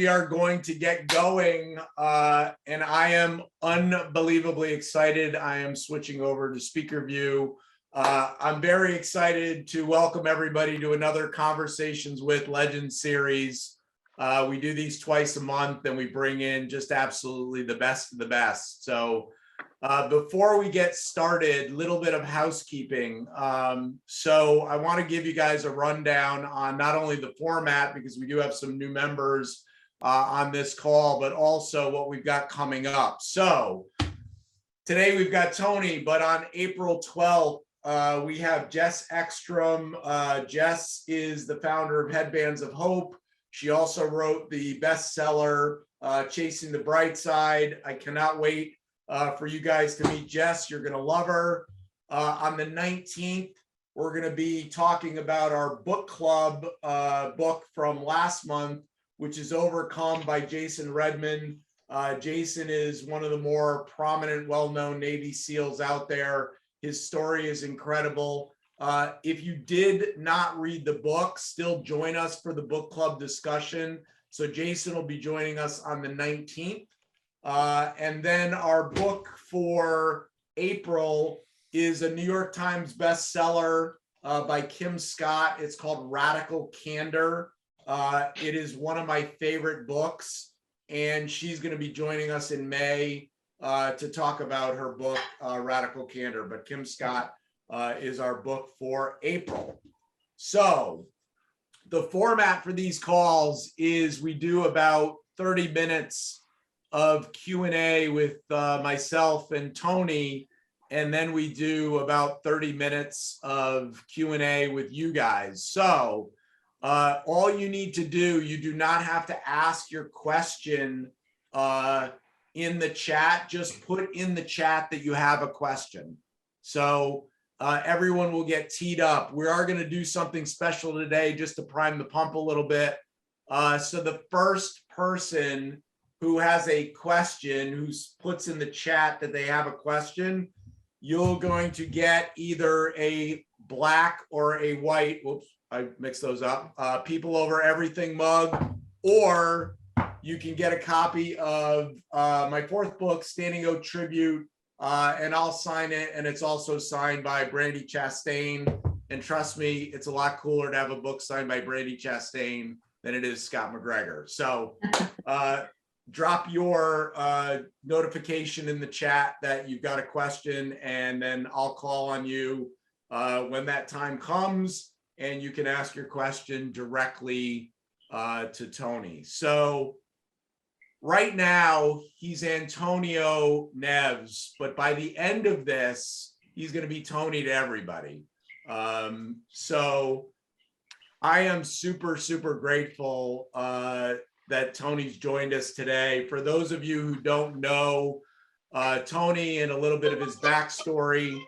We are going to get going, and I am unbelievably excited. I am switching over to speaker view. I'm very excited to welcome everybody to another Conversations with Legends series. We do these twice a month, and we bring in just absolutely the best of the best. So before we get started, a little bit of housekeeping. So I want to give you guys a rundown on not only the format, because we do have some new members on this call, but also what we've got coming up. So today we've got Tony, but on April 12th, we have Jess Ekstrom. Jess is the founder of Headbands of Hope. She also wrote the bestseller, Chasing the Bright Side. I cannot wait for you guys to meet Jess. You're going to love her. On the 19th, we're going to be talking about our book club book from last month, which is Overcome by Jason Redman. Jason is one of the more prominent, well-known Navy SEALs out there. His story is incredible. If you did not read the book, still join us for the book club discussion. So Jason will be joining us on the 19th. And then our book for April is a New York Times bestseller by Kim Scott. It's called Radical Candor. It is one of my favorite books, and she's going to be joining us in May to talk about her book, Radical Candor. But Kim Scott is our book for April. So the format for these calls is we do about 30 minutes of Q&A with myself and Tony, and then we do about 30 minutes of Q&A with you guys. So all you need to do, you do not have to ask your question in the chat. Just put in the chat that you have a question. So everyone will get teed up. We are going to do something special today just to prime the pump a little bit. So the first person who has a question, who puts in the chat that they have a question, you're going to get either a black or a white, whoops, I mixed those up, People Over Everything mug, or you can get a copy of my fourth book, Standing Oak Tribute, and I'll sign it, and it's also signed by Brandi Chastain. And trust me, it's a lot cooler to have a book signed by Brandi Chastain than it is Scott McGregor. So drop your notification in the chat that you've got a question, and then I'll call on you when that time comes, and you can ask your question directly to Tony. So right now, he's Antonio Neves, but by the end of this, he's going to be Tony to everybody. So I am super, super grateful that Tony's joined us today. For those of you who don't know Tony and a little bit of his backstory,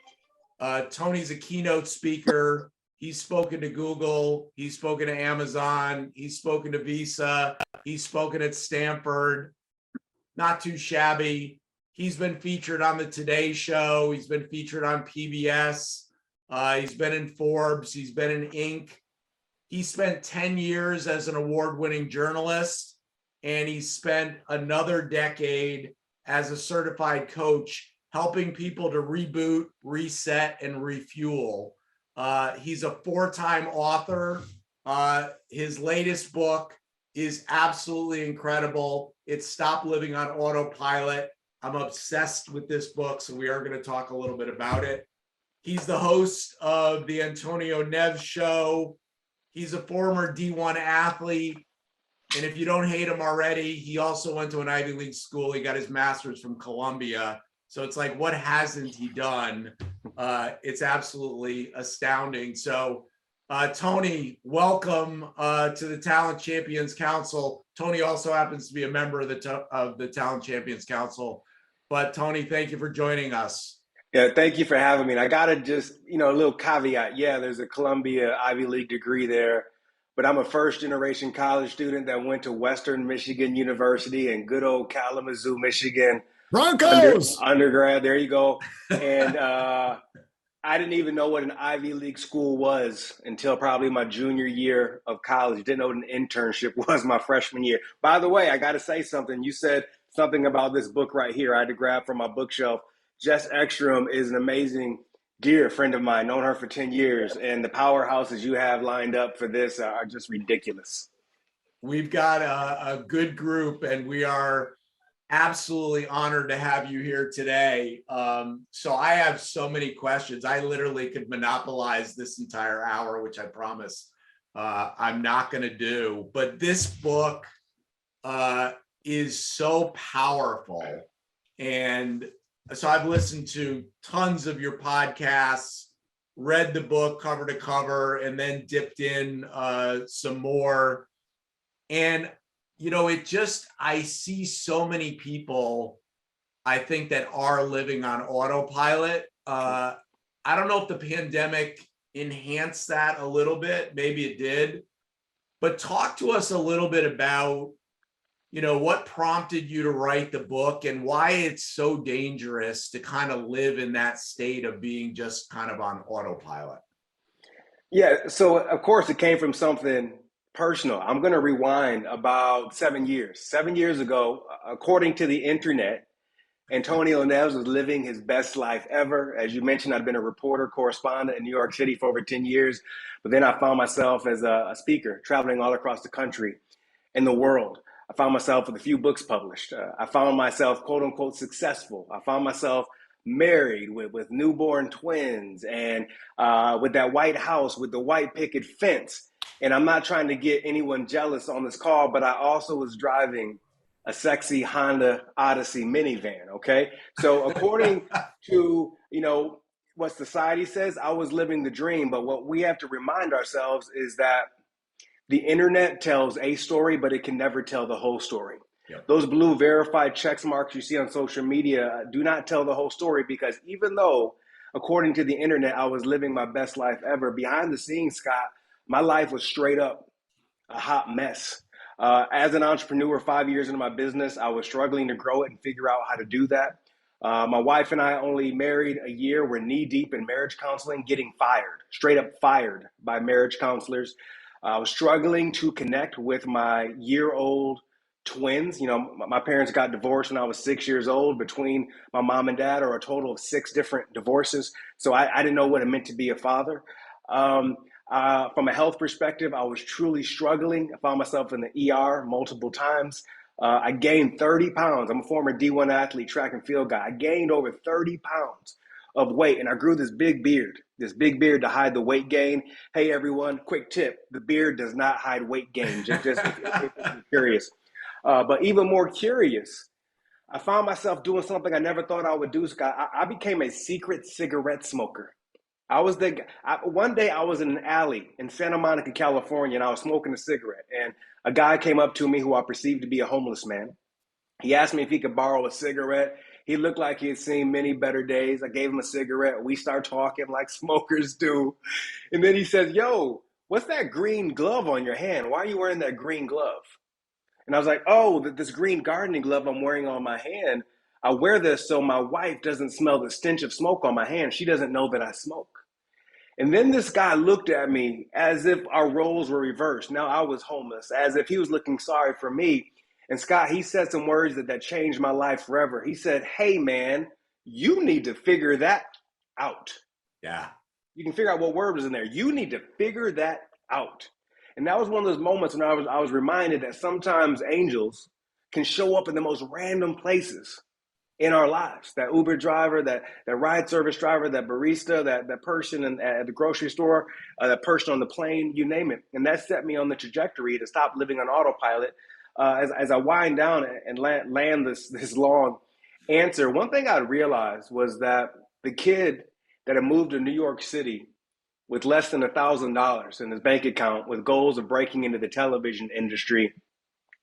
Tony's a keynote speaker. He's spoken to Google, he's spoken to Amazon, he's spoken to Visa, he's spoken at Stanford. Not too shabby. He's been featured on the Today Show. He's been featured on PBS. He's been in Forbes. He's been in Inc. He spent 10 years as an award-winning journalist, and he spent another decade as a certified coach, helping people to reboot, reset, and refuel. He's a four-time author. His latest book is absolutely incredible. It's Stop Living on Autopilot. I'm obsessed with this book, so we are going to talk a little bit about it. He's the host of the Antonio Neves Show. He's a former D1 athlete. And if you don't hate him already, he also went to an Ivy League school. He got his master's from Columbia. So it's like, what hasn't he done? It's absolutely astounding. So Tony, welcome to the Talent Champions Council. Tony also happens to be a member of the Talent Champions Council. But Tony, thank you for joining us. Yeah, thank you for having me. And I got to just, a little caveat. Yeah, there's a Columbia Ivy League degree there, but I'm a first generation college student that went to Western Michigan University in good old Kalamazoo, Michigan. Broncos! Undergrad, there you go. And I didn't even know what an Ivy League school was until probably my junior year of college. Didn't know what an internship was my freshman year. By the way, I got to say something. You said something about this book right here. I had to grab from my bookshelf. Jess Ekstrom is an amazing dear friend of mine, known her for 10 years, and the powerhouses you have lined up for this are just ridiculous. We've got a good group, and we are absolutely honored to have you here today. So I have so many questions. I literally could monopolize this entire hour, which I promise I'm not going to do. But this book is so powerful. And so I've listened to tons of your podcasts, read the book cover to cover, and then dipped in some more. And it just, I see so many people, I think, that are living on autopilot. I don't know if the pandemic enhanced that a little bit. Maybe it did. But talk to us a little bit about, what prompted you to write the book and why it's so dangerous to kind of live in that state of being just kind of on autopilot. Yeah, so of course it came from something personal. I'm going to rewind about 7 years. 7 years ago, according to the internet, Antonio Neves was living his best life ever. As you mentioned, I'd been a reporter, correspondent in New York City for over 10 years. But then I found myself as a speaker, traveling all across the country and the world. I found myself with a few books published. I found myself, quote unquote, successful. I found myself married with newborn twins and with that white house with the white picket fence. And I'm not trying to get anyone jealous on this call, but I also was driving a sexy Honda Odyssey minivan. Okay. So according to, what society says, I was living the dream. But what we have to remind ourselves is that the internet tells a story, but it can never tell the whole story. Yep. Those blue verified check marks you see on social media do not tell the whole story, because even though, according to the internet, I was living my best life ever, behind the scenes, Scott, my life was straight up a hot mess. As an entrepreneur, 5 years into my business, I was struggling to grow it and figure out how to do that. My wife and I only married a year. We're knee deep in marriage counseling, getting fired, straight up fired by marriage counselors. I was struggling to connect with my year-old twins. My parents got divorced when I was 6 years old. Between my mom and dad are a total of 6 different divorces. So I didn't know what it meant to be a father. From a health perspective, I was truly struggling. I found myself in the ER multiple times. I gained 30 pounds. I'm a former D1 athlete, track and field guy. I gained over 30 pounds of weight, and I grew this big beard to hide the weight gain. Hey, everyone, quick tip. The beard does not hide weight gain, just if you're curious. But even more curious, I found myself doing something I never thought I would do, Scott. I became a secret cigarette smoker. One day I was in an alley in Santa Monica, California, and I was smoking a cigarette. And a guy came up to me who I perceived to be a homeless man. He asked me if he could borrow a cigarette. He looked like he had seen many better days. I gave him a cigarette. We start talking like smokers do. And then he says, "Yo, what's that green glove on your hand? Why are you wearing that green glove?" And I was like, "Oh, this green gardening glove I'm wearing on my hand, I wear this so my wife doesn't smell the stench of smoke on my hand. She doesn't know that I smoke." And then this guy looked at me as if our roles were reversed. Now I was homeless, as if he was looking sorry for me. And Scott, he said some words that changed my life forever. He said, "Hey, man, you need to figure that out." Yeah. You can figure out what word was in there. You need to figure that out. And that was one of those moments when I was reminded that sometimes angels can show up in the most random places in our lives. That Uber driver, that ride service driver, that barista, that person at the grocery store, that person on the plane, you name it. And that set me on the trajectory to stop living on autopilot. As I wind down and land this long answer, one thing I realized was that the kid that had moved to New York City with less than $1,000 in his bank account with goals of breaking into the television industry,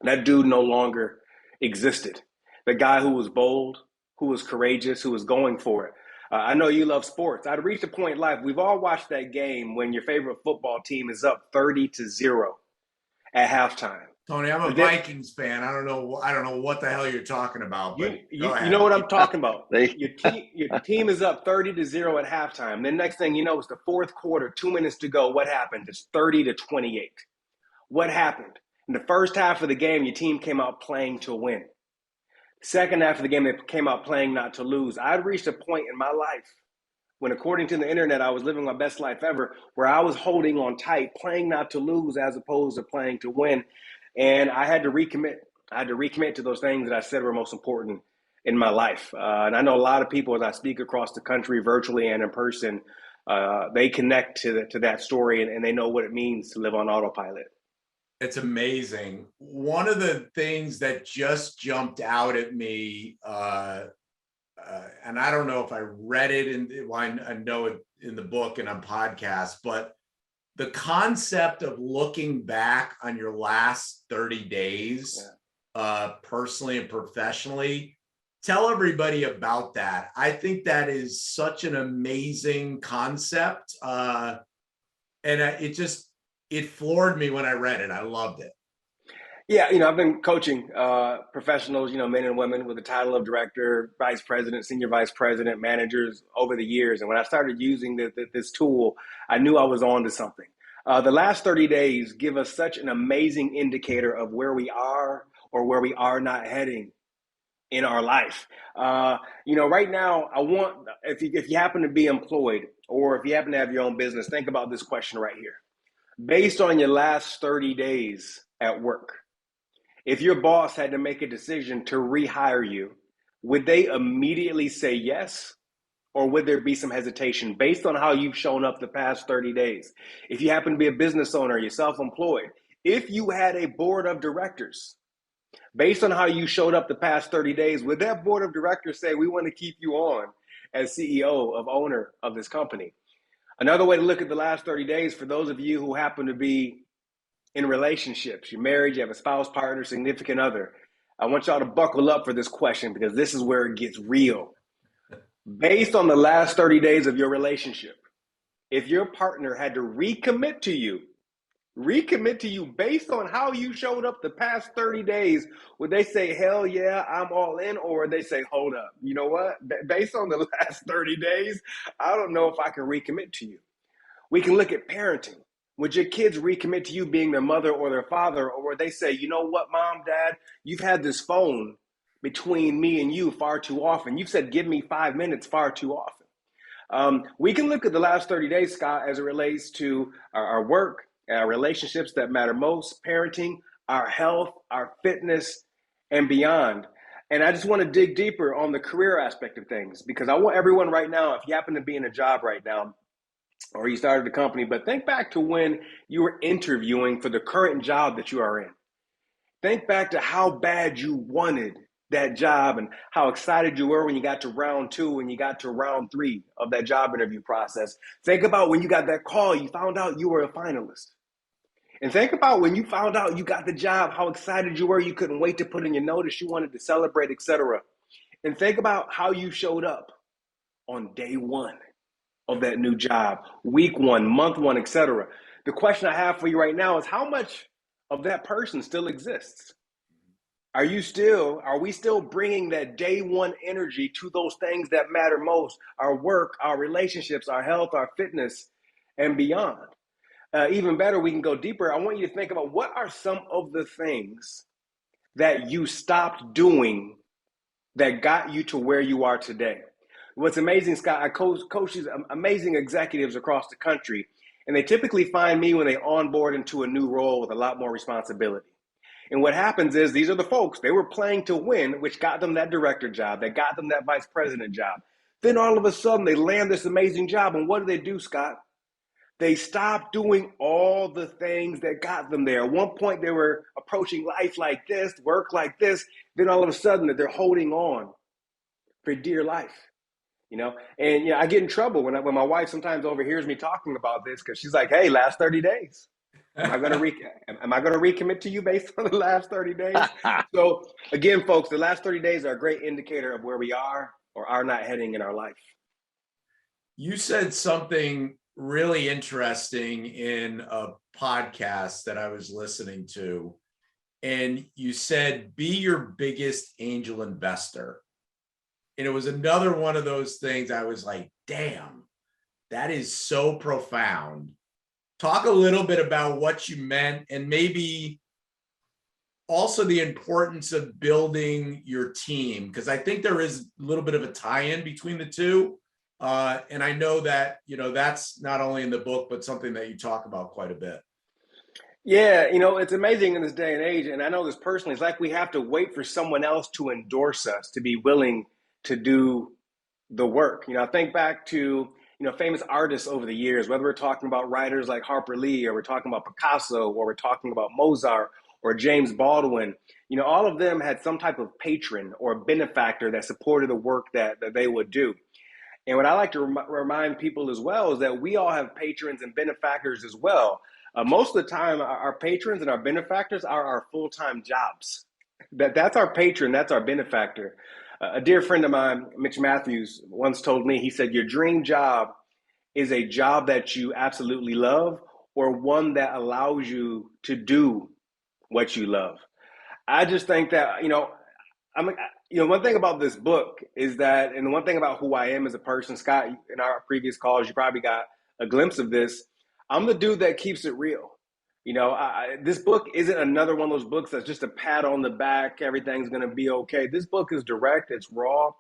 that dude no longer existed. The guy who was bold, who was courageous, who was going for it. I know you love sports. I'd reached a point in life, we've all watched that game when your favorite football team is up 30-0 at halftime. Tony, I'm a But then Vikings fan. I don't know what the hell you're talking about, but go you know ahead. what I'm talking about. They, Your team is up 30-0 at halftime. Then next thing you know, it's the fourth quarter, 2 minutes to go. What happened? It's 30-28. What happened? In the first half of the game, your team came out playing to win. Second half of the game, they came out playing not to lose. I'd reached a point in my life when, according to the internet, I was living my best life ever, where I was holding on tight, playing not to lose as opposed to playing to win. And I had to recommit. I had to recommit to those things that I said were most important in my life. And I know a lot of people, as I speak across the country, virtually and in person, they connect to that story, and they know what it means to live on autopilot. It's amazing. One of the things that just jumped out at me, and I don't know if I read it I know it in the book and on podcast, but the concept of looking back on your last 30 days, personally and professionally, tell everybody about that. I think that is such an amazing concept. It floored me when I read it. I loved it. Yeah, I've been coaching professionals, men and women with the title of director, vice president, senior vice president, managers over the years. And when I started using this tool, I knew I was on to something. The last 30 days give us such an amazing indicator of where we are or where we are not heading in our life. Right now, if you happen to be employed or if you happen to have your own business, think about this question right here. Based on your last 30 days at work, if your boss had to make a decision to rehire you, would they immediately say yes? Or would there be some hesitation based on how you've shown up the past 30 days? If you happen to be a business owner, you're self-employed, if you had a board of directors, based on how you showed up the past 30 days, would that board of directors say, we want to keep you on as CEO of owner of this company? Another way to look at the last 30 days, for those of you who happen to be in relationships, you're married, you have a spouse, partner, significant other, I want y'all to buckle up for this question because this is where it gets real. Based on the last 30 days of your relationship, if your partner had to recommit to you based on how you showed up the past 30 days, would they say, hell yeah, I'm all in? Or would they say, hold up, you know what? Based on the last 30 days, I don't know if I can recommit to you. We can look at parenting. Would your kids recommit to you being their mother or their father? Or would they say, you know what, mom, dad, you've had this phone between me and you far too often. You've said, give me 5 minutes far too often. We can look at the last 30 days, Scott, as it relates to our work, our relationships that matter most, parenting, our health, our fitness, and beyond. And I just want to dig deeper on the career aspect of things because I want everyone right now, if you happen to be in a job right now, or you started a company, but think back to when you were interviewing for the current job that you are in. Think back to how bad you wanted that job and how excited you were when you got to round 2 and you got to round 3 of that job interview process. Think about when you got that call, you found out you were a finalist. And think about when you found out you got the job, how excited you were, you couldn't wait to put in your notice, you wanted to celebrate, etc. And think about how you showed up on day 1 of that new job, week 1, month 1, etc. The question I have for you right now is how much of that person still exists? Are we still bringing that day 1 energy to those things that matter most? Our work, our relationships, our health, our fitness, and beyond. Even better, we can go deeper. I want you to think about what are some of the things that you stopped doing that got you to where you are today. What's amazing, Scott, I coach these amazing executives across the country, and they typically find me when they onboard into a new role with a lot more responsibility. And what happens is these are the folks, they were playing to win, which got them that director job, that got them that vice president job. Then all of a sudden they land this amazing job, and what do, Scott? They stopped doing all the things that got them there. At one point they were approaching life like this, work like this, then all of a sudden that they're holding on for dear life. And I get in trouble when my wife sometimes overhears me talking about this because she's like, "Hey, last 30 days, am I going to recommit to you based on the last 30 days?" So again, folks, the last 30 days are a great indicator of where we are or are not heading in our life. You said something really interesting in a podcast that I was listening to, and you said, be your biggest angel investor. And it was another one of those things I was like, damn, that is so profound. Talk a little bit about what you meant, and maybe also the importance of building your team, because I think there is a little bit of a tie-in between the two. And I know that, that's not only in the book, but something that you talk about quite a bit. Yeah, it's amazing in this day and age, and I know this personally. It's like we have to wait for someone else to endorse us to be willing to do the work. I think back to famous artists over the years, whether we're talking about writers like Harper Lee, or we're talking about Picasso, or we're talking about Mozart or James Baldwin. All of them had some type of patron or benefactor that supported the work that they would do. And what I like to remind people as well is that we all have patrons and benefactors as well. Most of the time, our patrons and our benefactors are our full-time jobs. That's our patron, that's our benefactor. A dear friend of mine, Mitch Matthews, once told me, he said, your dream job is a job that you absolutely love, or one that allows you to do what you love. I just think that, I'm, one thing about this book is that, and one thing about who I am as a person, Scott, in our previous calls, you probably got a glimpse of this. I'm the dude that keeps it real. This book isn't another one of those books that's just a pat on the back. Everything's going to be okay. This book is direct. It's raw.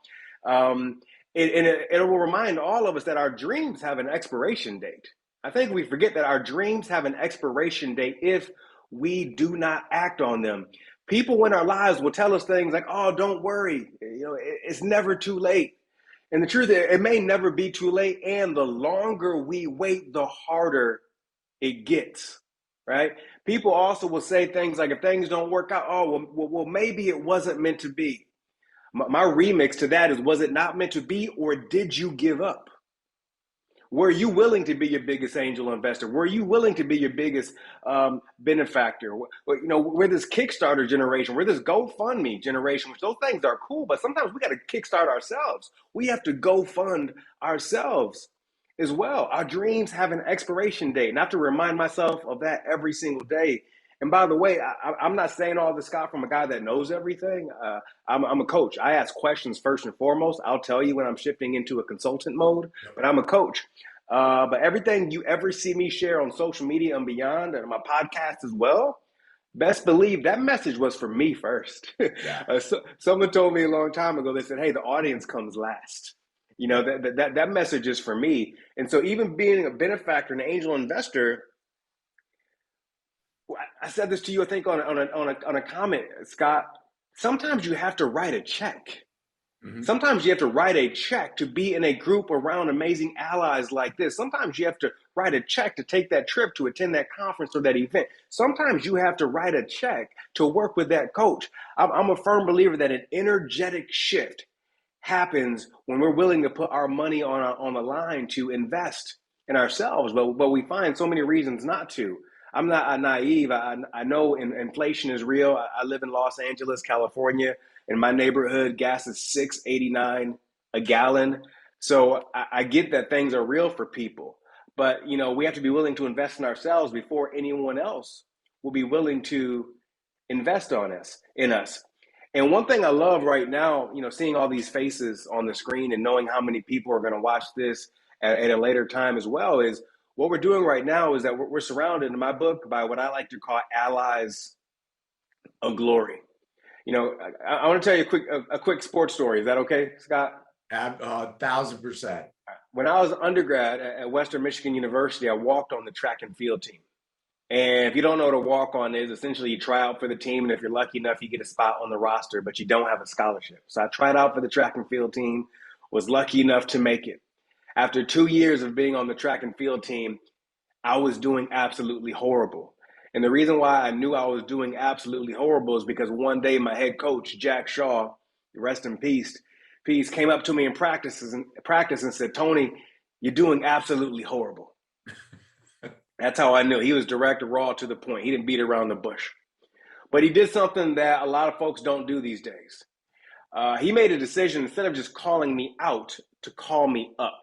It will remind all of us that our dreams have an expiration date. I think we forget that our dreams have an expiration date if we do not act on them. People in our lives will tell us things like, oh, don't worry. It's never too late. And the truth is, it may never be too late. And the longer we wait, the harder it gets, right? People also will say things like, if things don't work out, oh, well maybe it wasn't meant to be. My remix to that is, was it not meant to be, or did you give up? Were you willing to be your biggest angel investor? Were you willing to be your biggest benefactor? We're this Kickstarter generation. We're this GoFundMe generation, which those things are cool, but sometimes we got to kickstart ourselves. We have to go fund ourselves as well. Our dreams have an expiration date, and I have to remind myself of that every single day. And by the way, I'm not saying all this, Scott, from a guy that knows everything. I'm a coach. I ask questions first and foremost. I'll tell you when I'm shifting into a consultant mode, but I'm a coach. But everything you ever see me share on social media and beyond, and my podcast as well, best believe that message was for me first. Yeah. Someone told me a long time ago, they said, hey, the audience comes last. That message is for me. And so even being a benefactor and an angel investor, I said this to you, I think, on a comment, Scott. Sometimes you have to write a check. Mm-hmm. Sometimes you have to write a check to be in a group around amazing allies like this. Sometimes you have to write a check to take that trip, to attend that conference or that event. Sometimes you have to write a check to work with that coach. I'm a firm believer that an energetic shift happens when we're willing to put our money on the line to invest in ourselves, but we find so many reasons not to. I'm not naive. I know inflation is real. I live in Los Angeles, California. In my neighborhood, gas is $6.89 a gallon. So I get that things are real for people. But, we have to be willing to invest in ourselves before anyone else will be willing to invest in us. And one thing I love right now, seeing all these faces on the screen and knowing how many people are going to watch this at a later time as well, is what we're doing right now is that we're surrounded in my book by what I like to call allies of glory. I want to tell you a quick sports story. Is that okay, Scott? 1,000%. When I was an undergrad at Western Michigan University, I walked on the track and field team. And if you don't know what a walk-on is, essentially you try out for the team, and if you're lucky enough, you get a spot on the roster, but you don't have a scholarship. So I tried out for the track and field team, was lucky enough to make it. After 2 years of being on the track and field team, I was doing absolutely horrible. And the reason why I knew I was doing absolutely horrible is because one day my head coach, Jack Shaw, rest in peace, came up to me in practice and said, Tony, you're doing absolutely horrible. That's how I knew. He was direct, raw, to the point. He didn't beat around the bush. But he did something that a lot of folks don't do these days. He made a decision, instead of just calling me out, to call me up.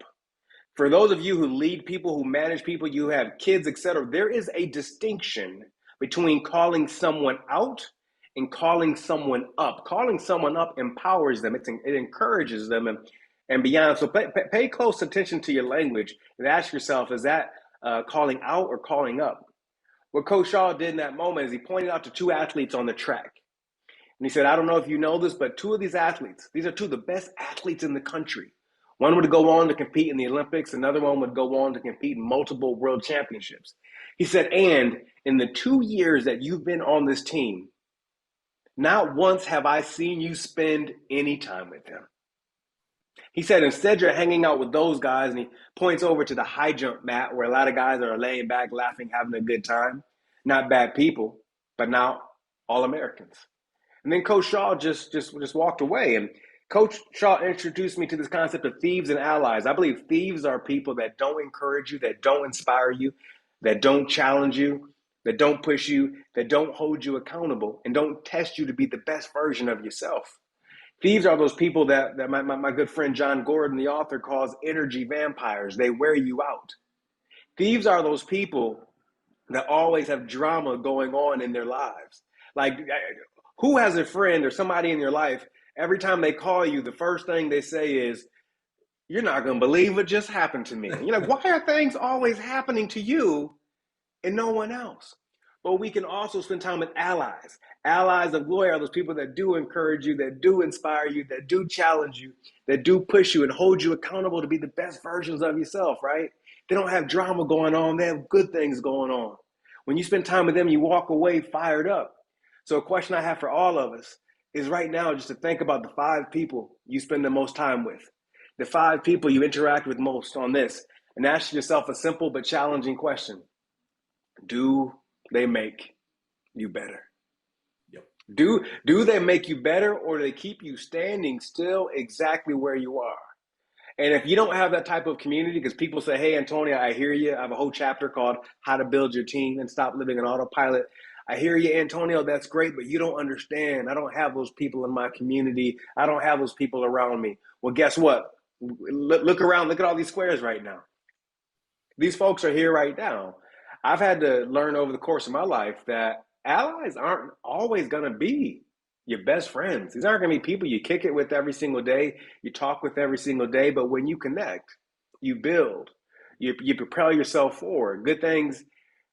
For those of you who lead people, who manage people, you have kids, etc., there is a distinction between calling someone out and calling someone up. Calling someone up empowers them. It encourages them and beyond. So pay close attention to your language and ask yourself, is that calling out or calling up? What Coach Shaw did in that moment is he pointed out to two athletes on the track. And he said, I don't know if you know this, but two of these athletes, these are two of the best athletes in the country. One would go on to compete in the Olympics. Another one would go on to compete in multiple world championships. He said, and in the 2 years that you've been on this team, not once have I seen you spend any time with them. He said, instead, you're hanging out with those guys, and he points over to the high jump mat where a lot of guys are laying back, laughing, having a good time. Not bad people, but now all Americans. And then Coach Shaw just walked away. And Coach Shaw introduced me to this concept of thieves and allies. I believe thieves are people that don't encourage you, that don't inspire you, that don't challenge you, that don't push you, that don't hold you accountable, and don't test you to be the best version of yourself. Thieves are those people that my good friend John Gordon, the author, calls energy vampires. They wear you out. Thieves are those people that always have drama going on in their lives. Like, who has a friend or somebody in your life, every time they call you, the first thing they say is, you're not going to believe what just happened to me. And you're like, why are things always happening to you and no one else? But we can also spend time with allies. Allies of glory are those people that do encourage you, that do inspire you, that do challenge you, that do push you and hold you accountable to be the best versions of yourself, right? They don't have drama going on. They have good things going on. When you spend time with them, you walk away fired up. So a question I have for all of us is right now just to think about the 5 people you spend the most time with, the 5 people you interact with most on this, and ask yourself a simple but challenging question. Do they make you better? Yep. Do they make you better, or do they keep you standing still exactly where you are? And if you don't have that type of community, because people say, hey, Antonio, I hear you. I have a whole chapter called How to Build Your Team and Stop Living on Autopilot. I hear you, Antonio, that's great, but you don't understand. I don't have those people in my community. I don't have those people around me. Well, guess what? Look around. Look at all these squares right now. These folks are here right now. I've had to learn over the course of my life that allies aren't always going to be your best friends. These aren't going to be people you kick it with every single day, you talk with every single day, but when you connect, you build, you propel yourself forward. Good things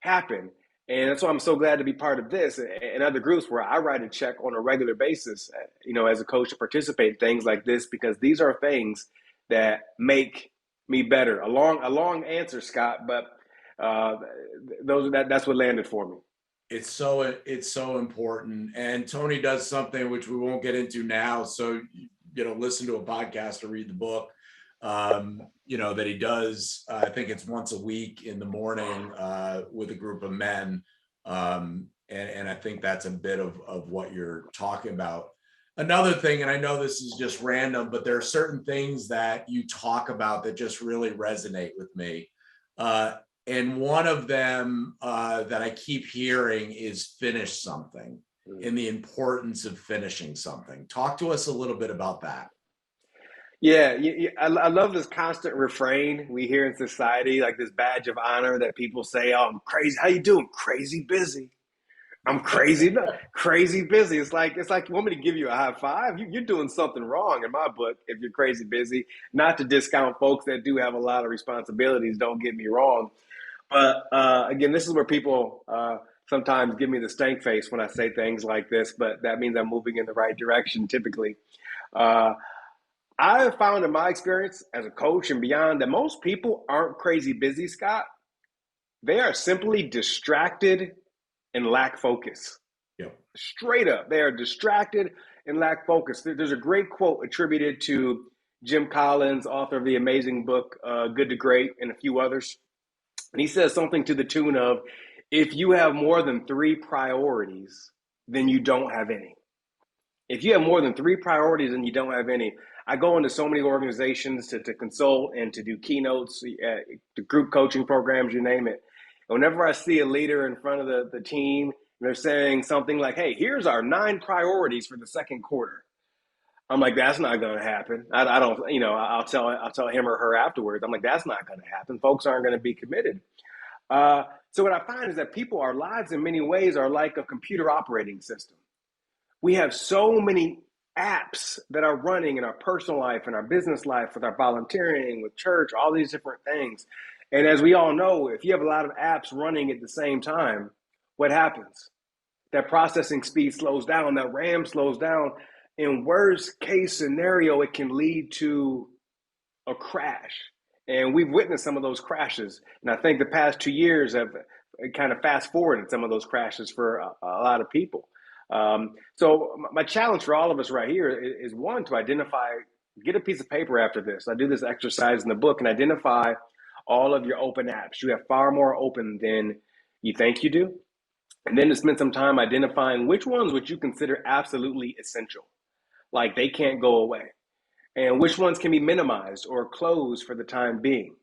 happen. And that's why I'm so glad to be part of this and other groups where I write a check on a regular basis, as a coach to participate in things like this, because these are things that make me better. A long answer, Scott, but that's what landed for me. It's so important. And Tony does something which we won't get into now. So, listen to a podcast or read the book, that he does. I think it's once a week in the morning with a group of men. And I think that's a bit of what you're talking about. Another thing, and I know this is just random, but there are certain things that you talk about that just really resonate with me. And one of them that I keep hearing is finish something, and the importance of finishing something. Talk to us a little bit about that. Yeah, I love this constant refrain we hear in society, like this badge of honor that people say, "Oh, I'm crazy. How you doing? Crazy busy. I'm crazy, crazy busy." It's like you want me to give you a high five? You're doing something wrong in my book if you're crazy busy. Not to discount folks that do have a lot of responsibilities. Don't get me wrong. But again, this is where people sometimes give me the stank face when I say things like this, but that means I'm moving in the right direction typically. I have found in my experience as a coach and beyond that most people aren't crazy busy, Scott. They are simply distracted and lack focus. Yep. Straight up, they are distracted and lack focus. There's a great quote attributed to Jim Collins, author of the amazing book Good to Great, and a few others. And he says something to the tune of, if you have more than 3 priorities, then you don't have any. If you have more than 3 priorities, then you don't have any. I go into so many organizations to consult and to do keynotes, to group coaching programs, you name it. And whenever I see a leader in front of the team, they're saying something like, hey, here's our 9 priorities for the second quarter. I'm like, that's not going to happen. I don't, I'll tell him or her afterwards. I'm like, that's not going to happen. Folks aren't going to be committed. So what I find is that our lives in many ways are like a computer operating system. We have so many apps that are running in our personal life, in our business life, with our volunteering, with church, all these different things. And as we all know, if you have a lot of apps running at the same time, what happens? That processing speed slows down, that RAM slows down. In worst case scenario, it can lead to a crash. And we've witnessed some of those crashes. And I think the past 2 years have kind of fast forwarded some of those crashes for a lot of people. So my challenge for all of us right here is one, to identify, get a piece of paper after this. I do this exercise in the book and identify all of your open apps. You have far more open than you think you do. And then to spend some time identifying which ones would you consider absolutely essential, like they can't go away, and which ones can be minimized or closed for the time being.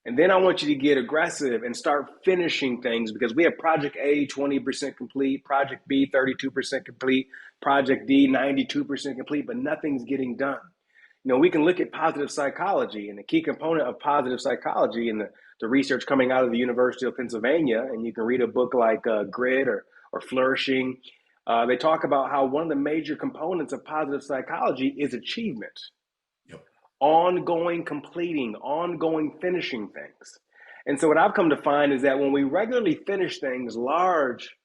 And then I want you to get aggressive and start finishing things, because we have Project A 20% complete, Project B 32% complete, Project D 92% complete, but nothing's getting done. You know, we can look at positive psychology, and a key component of positive psychology and the research coming out of the University of Pennsylvania, and you can read a book like Grit or Flourishing. They talk about how one of the major components of positive psychology is achievement. Yep. Ongoing completing, ongoing finishing things. And so what I've come to find is that when we regularly finish things, large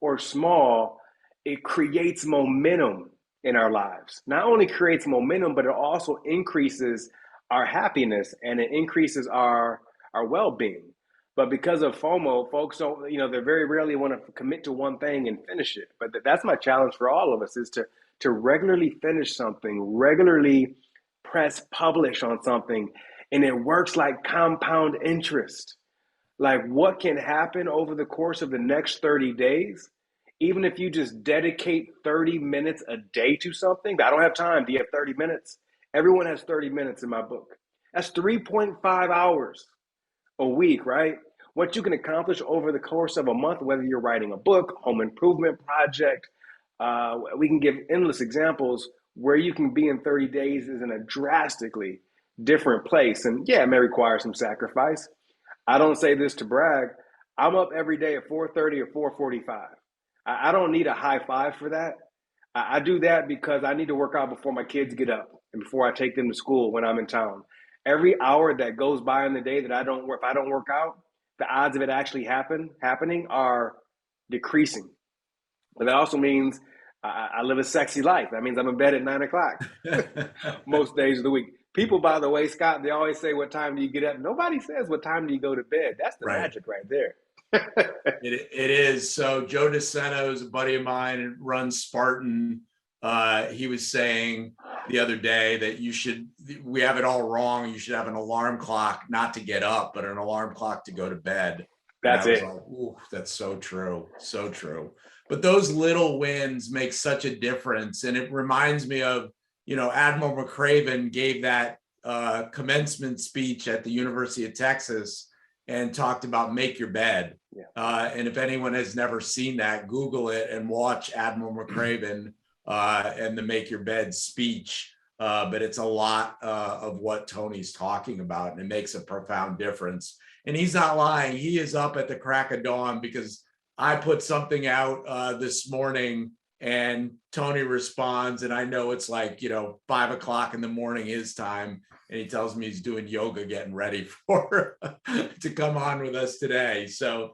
or small, it creates momentum in our lives. Not only creates momentum, but it also increases our happiness and it increases our well-being. But because of FOMO, folks don't, they very rarely want to commit to one thing and finish it. But that's my challenge for all of us, is to regularly finish something, regularly press publish on something, and it works like compound interest. Like, what can happen over the course of the next 30 days, even if you just dedicate 30 minutes a day to something? I don't have time. Do you have 30 minutes? Everyone has 30 minutes in my book. That's 3.5 hours a week, right? What you can accomplish over the course of a month, whether you're writing a book, home improvement project, we can give endless examples where you can be in 30 days is in a drastically different place. And yeah, it may require some sacrifice. I don't say this to brag. I'm up every day at 4:30 or 4:45. I don't need a high five for that. I do that because I need to work out before my kids get up and before I take them to school when I'm in town. Every hour that goes by in the day that if I don't work out, the odds of it actually happening are decreasing. But that also means I live a sexy life. That means I'm in bed at 9 o'clock most days of the week. People, by the way, Scott, they always say, what time do you get up? Nobody says, what time do you go to bed? That's the magic right there. It is. So Joe DeSeno is a buddy of mine and runs Spartan. He was saying the other day that we have it all wrong. You should have an alarm clock, not to get up, but an alarm clock to go to bed. That's it. Like, ooh, that's so true. So true. But those little wins make such a difference. And it reminds me of, Admiral McCraven gave that commencement speech at the University of Texas and talked about make your bed. Yeah. And if anyone has never seen that, Google it and watch Admiral McCraven and the make your bed speech. But it's a lot of what Tony's talking about, and it makes a profound difference. And he's not lying. He is up at the crack of dawn, because I put something out this morning and Tony responds, and I know it's like, 5 o'clock in the morning his time. And he tells me he's doing yoga, getting ready for to come on with us today. So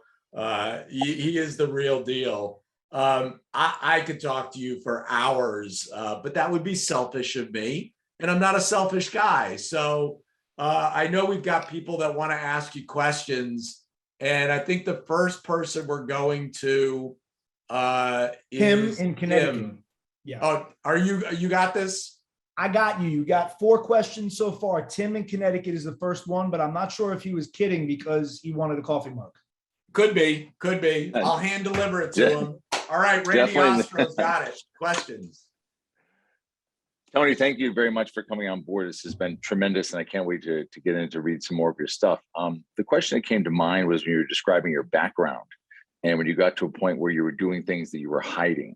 he is the real deal. I could talk to you for hours, but that would be selfish of me. And I'm not a selfish guy. So I know we've got people that want to ask you questions. And I think the first person we're going to Tim in Connecticut. Tim. Yeah. Oh, you got this? I got you. You got 4 questions so far. Tim in Connecticut is the first one, but I'm not sure if he was kidding because he wanted a coffee mug. Could be. I'll hand deliver it to him. All right, Randy Ostro's got it. Questions. Tony, thank you very much for coming on board. This has been tremendous, and I can't wait to get in to read some more of your stuff. The question that came to mind was when you were describing your background, and when you got to a point where you were doing things that you were hiding.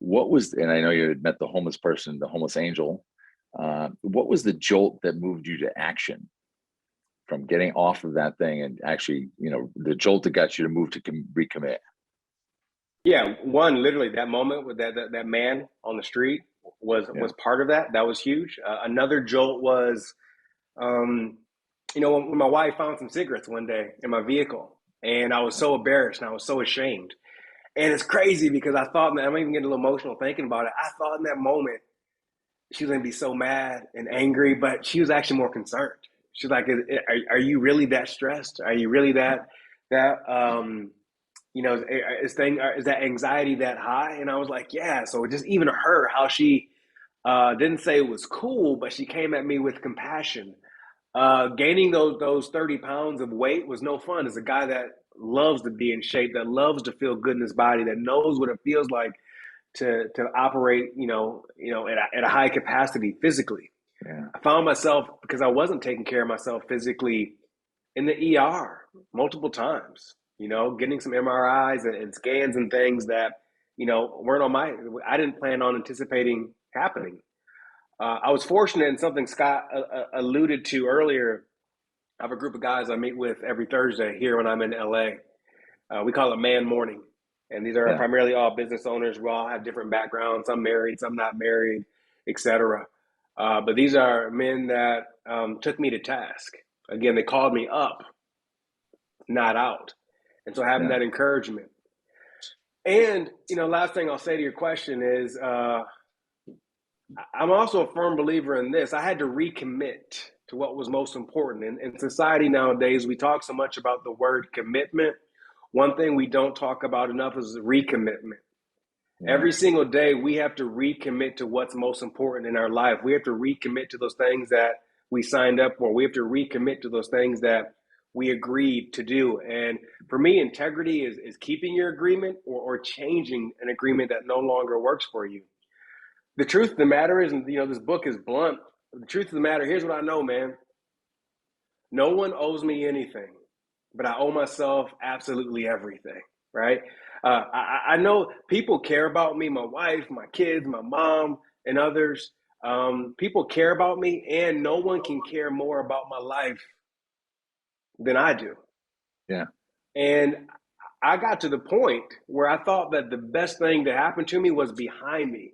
What was, and I know you had met the homeless person, the homeless angel. What was the jolt that moved you to action from getting off of that thing and actually, the jolt that got you to move to recommit? Yeah, one, literally that moment with that man on the street was part of that. That was huge. Another jolt was, when my wife found some cigarettes one day in my vehicle, and I was so embarrassed and I was so ashamed. And it's crazy because I thought, man, I'm even getting a little emotional thinking about it. I thought in that moment she was gonna be so mad and angry, but she was actually more concerned. She's like, "Are you really that stressed? Are you really is that anxiety that high?" And I was like, "Yeah." So just even her, how she didn't say it was cool, but she came at me with compassion. Gaining those 30 pounds of weight was no fun. As a guy that loves to be in shape, that loves to feel good in his body, that knows what it feels like to operate, at a high capacity physically. Yeah. I found myself, because I wasn't taking care of myself physically, in the ER multiple times. Getting some MRIs and scans and things that weren't I didn't plan on anticipating happening. I was fortunate in something Scott alluded to earlier. I have a group of guys I meet with every Thursday here when I'm in LA. We call it Man Morning. And these are primarily all business owners. We all have different backgrounds. Some married, some not married, etc. But these are men that took me to task. Again, they called me up, not out. And so having that encouragement. And, last thing I'll say to your question is, I'm also a firm believer in this. I had to recommit to what was most important. In society nowadays, we talk so much about the word commitment. One thing we don't talk about enough is recommitment. Yeah. Every single day, we have to recommit to what's most important in our life. We have to recommit to those things that we signed up for. We have to recommit to those things that we agreed to do. And for me, integrity is keeping your agreement or changing an agreement that no longer works for you. The truth of the matter is, and this book is blunt. The truth of the matter, here's what I know, man. No one owes me anything, but I owe myself absolutely everything, right? I know people care about me, my wife, my kids, my mom, and others. People care about me, and no one can care more about my life than I do. Yeah. And I got to the point where I thought that the best thing to happen to me was behind me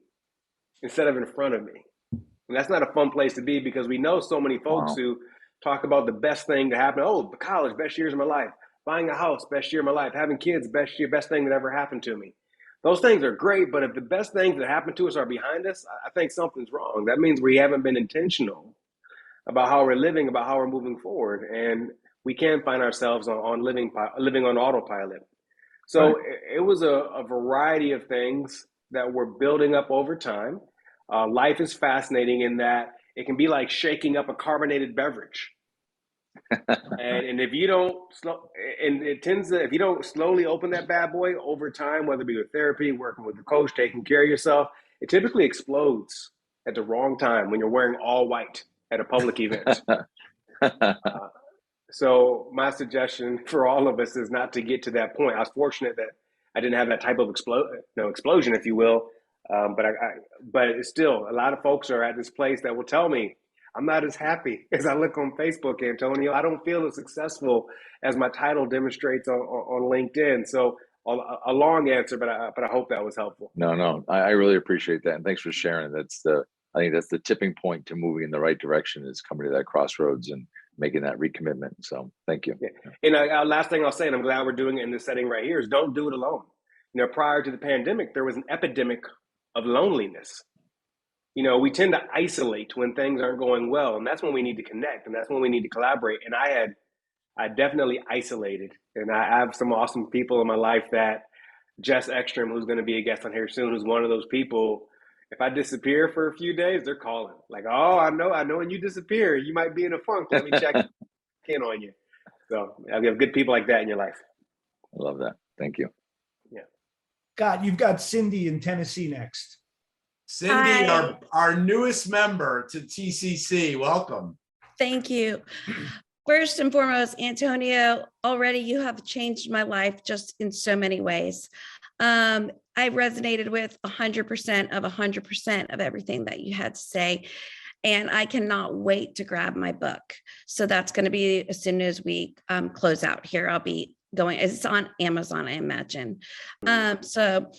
instead of in front of me. And that's not a fun place to be, because we know so many folks who talk about the best thing to happen. Oh, college, best years of my life. Buying a house, best year of my life. Having kids, best thing that ever happened to me. Those things are great, but if the best things that happen to us are behind us, I think something's wrong. That means we haven't been intentional about how we're living, about how we're moving forward. And we can find ourselves on living on autopilot. So it was a variety of things that were building up over time. Life is fascinating in that it can be like shaking up a carbonated beverage. and if you don't if you don't slowly open that bad boy over time, whether it be with therapy, working with a coach, taking care of yourself, it typically explodes at the wrong time when you're wearing all white at a public event. So my suggestion for all of us is not to get to that point. I was fortunate that I didn't have that type of explosion, if you will. But it's still, a lot of folks are at this place that will tell me, I'm not as happy as I look on Facebook, Antonio. I don't feel as successful as my title demonstrates on LinkedIn. So a long answer, but I hope that was helpful. No, I really appreciate that. And thanks for sharing. I think that's the tipping point to moving in the right direction, is coming to that crossroads and making that recommitment. So thank you. Yeah. And last thing I'll say, and I'm glad we're doing it in this setting right here, is don't do it alone. Prior to the pandemic, there was an epidemic of loneliness. We tend to isolate when things aren't going well, and that's when we need to connect, and that's when we need to collaborate. And I definitely isolated, and I have some awesome people in my life. That Jess Ekstrom, who's going to be a guest on here soon, who's one of those people. If I disappear for a few days, they're calling like, "Oh, I know when you disappear, you might be in a funk. Let me check in on you." So you have good people like that in your life. I love that. Thank you. Yeah. God, you've got Cindy in Tennessee next. Cindy, our newest member to TCC, welcome. Thank you. First and foremost, Antonio, already you have changed my life just in so many ways. I resonated with 100% of everything that you had to say. And I cannot wait to grab my book. So that's going to be as soon as we close out here. I'll be going. It's on Amazon, I imagine. So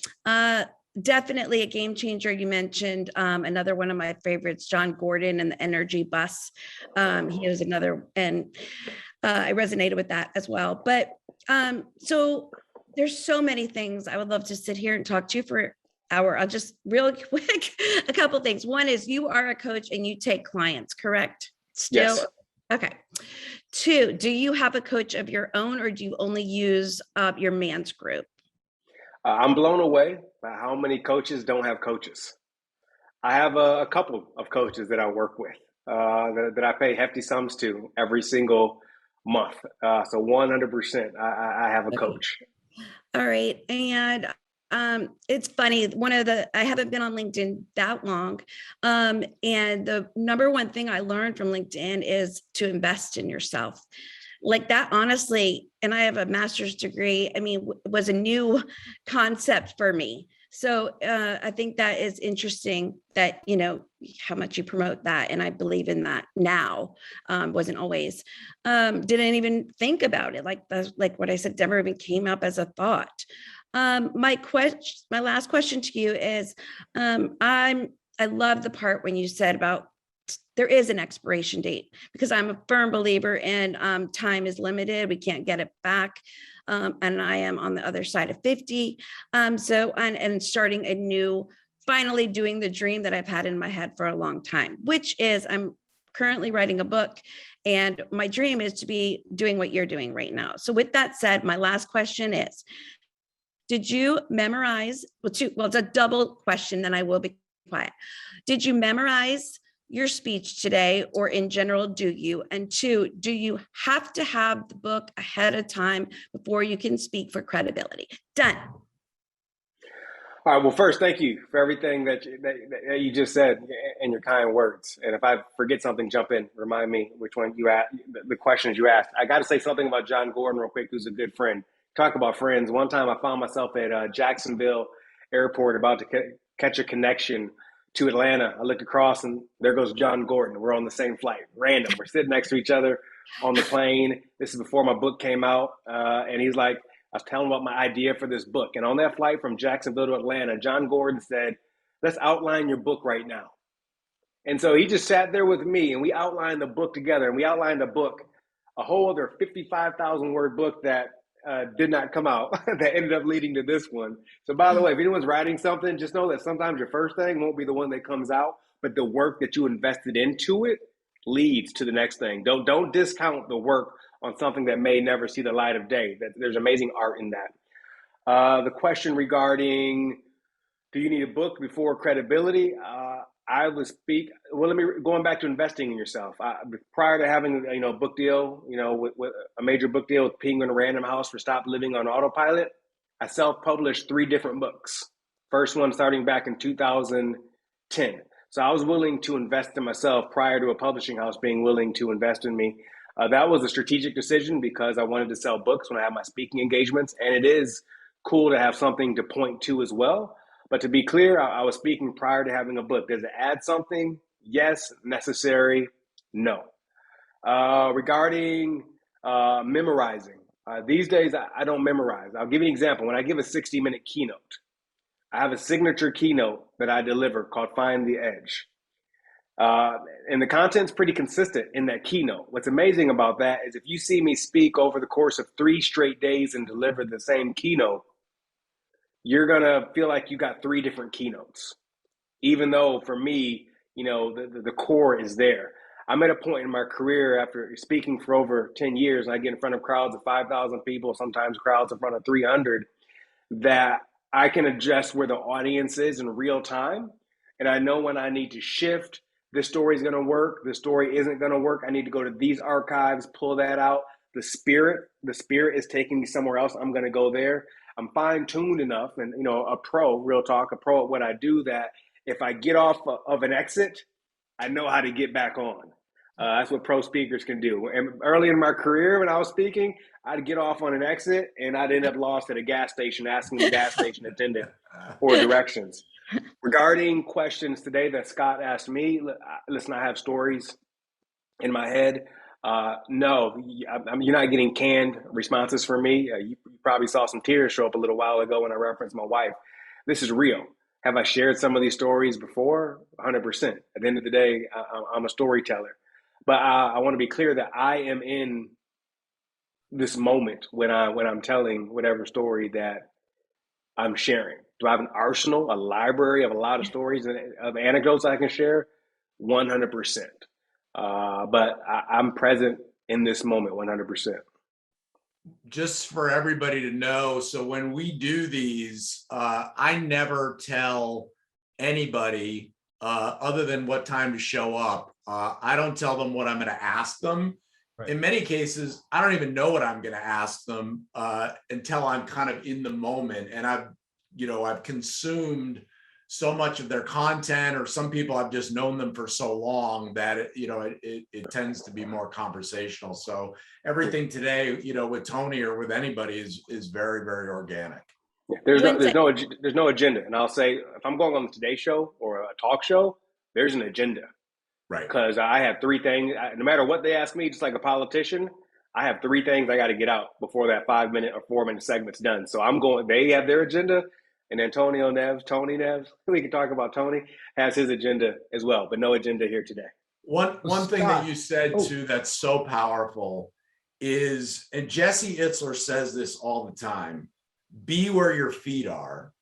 definitely a game changer. You mentioned another one of my favorites, John Gordon and the Energy Bus. He was another, and I resonated with that as well. But so there's so many things. I would love to sit here and talk to you for an hour. I'll just real quick, a couple things. One is you are a coach and you take clients, correct? Still? Yes. Okay. Two, do you have a coach of your own or do you only use your man's group? I'm blown away by how many coaches don't have coaches. I have a couple of coaches that I work with that I pay hefty sums to every single month. So 100%, I have a coach. All right. And it's funny. I haven't been on LinkedIn that long. And the number one thing I learned from LinkedIn is to invest in yourself. Like that, honestly, and I have a master's degree. I mean, was a new concept for me. So I think that is interesting that, you know, how much you promote that. And I believe in that now, wasn't always, didn't even think about it. Like what I said, never even came up as a thought. My last question to you is, I love the part when you said about there is an expiration date, because I'm a firm believer in time is limited. We can't get it back. And I am on the other side of 50. So, and starting finally doing the dream that I've had in my head for a long time, which is I'm currently writing a book, and my dream is to be doing what you're doing right now. So with that said, my last question is, did you memorize, well, it's a double question, then I will be quiet. Did you memorize your speech today, or in general, do you? And two, do you have to have the book ahead of time before you can speak for credibility? Done. All right. Well, first, thank you for everything that you just said and your kind words. And if I forget something, jump in, remind me which one you asked, the questions you asked. I got to say something about John Gordon real quick, who's a good friend. Talk about friends. One time I found myself at Jacksonville Airport about to catch a connection to Atlanta. I looked across and there goes John Gordon. We're on the same flight, random. We're sitting next to each other on the plane. This is before my book came out. And he's like, I was telling him about my idea for this book. And on that flight from Jacksonville to Atlanta, John Gordon said, let's outline your book right now. And so he just sat there with me and we outlined the book together, and we outlined a book, a whole other 55,000 word book that did not come out that ended up leading to this one. So by the way, if anyone's writing something, just know that sometimes your first thing won't be the one that comes out, but the work that you invested into it leads to the next thing. Don't discount the work on something that may never see the light of day. That there's amazing art in that. The question regarding, do you need a book before credibility? Going back to investing in yourself. Prior to having a book deal, with a major book deal with Penguin Random House for Stop Living on Autopilot, I self-published 3 different books. First one starting back in 2010. So I was willing to invest in myself prior to a publishing house being willing to invest in me. That was a strategic decision because I wanted to sell books when I had my speaking engagements, and it is cool to have something to point to as well. But to be clear, I was speaking prior to having a book. Does it add something? Yes. Necessary? No. Regarding memorizing, these days I don't memorize. I'll give you an example. When I give a 60-minute keynote, I have a signature keynote that I deliver called Find the Edge. And the content's pretty consistent in that keynote. What's amazing about that is if you see me speak over the course of 3 straight days and deliver the same keynote, you're going to feel like you got 3 different keynotes, even though for me, the core is there. I'm at a point in my career after speaking for over 10 years, and I get in front of crowds of 5,000 people, sometimes crowds in front of 300, that I can adjust where the audience is in real time. And I know when I need to shift, this story is going to work, this story isn't going to work. I need to go to these archives, pull that out. The spirit is taking me somewhere else. I'm going to go there. I'm fine-tuned enough and, a pro at what I do, that if I get off of an exit, I know how to get back on. That's what pro speakers can do. And early in my career when I was speaking, I'd get off on an exit and I'd end up lost at a gas station asking the gas station attendant for directions. Regarding questions today that Scott asked me, listen, I have stories in my head. No, you're not getting canned responses from me. You probably saw some tears show up a little while ago when I referenced my wife. This is real. Have I shared some of these stories before? 100%. At the end of the day, I'm a storyteller. But I want to be clear that I am in this moment when I'm telling whatever story that I'm sharing. Do I have an arsenal, a library of a lot of stories and of anecdotes I can share? 100%. But I'm present in this moment 100%. Just for everybody to know, so when we do these, I never tell anybody other than what time to show up. I don't tell them what I'm going to ask them. Right. In many cases, I don't even know what I'm going to ask them until I'm kind of in the moment, and I've consumed so much of their content, or some people I've just known them for so long that it tends to be more conversational. So everything today, with Tony or with anybody is very, very organic. Yeah, there's no agenda. And I'll say, if I'm going on the Today Show or a talk show, there's an agenda. Right. Because I have three things, no matter what they ask me, just like a politician, I have three things I got to get out before that 5-minute or 4-minute segment's done. So they have their agenda. And Tony Neves, we can talk about Tony, has his agenda as well, but no agenda here today. One thing that you said too that's so powerful is, and Jesse Itzler says this all the time, be where your feet are.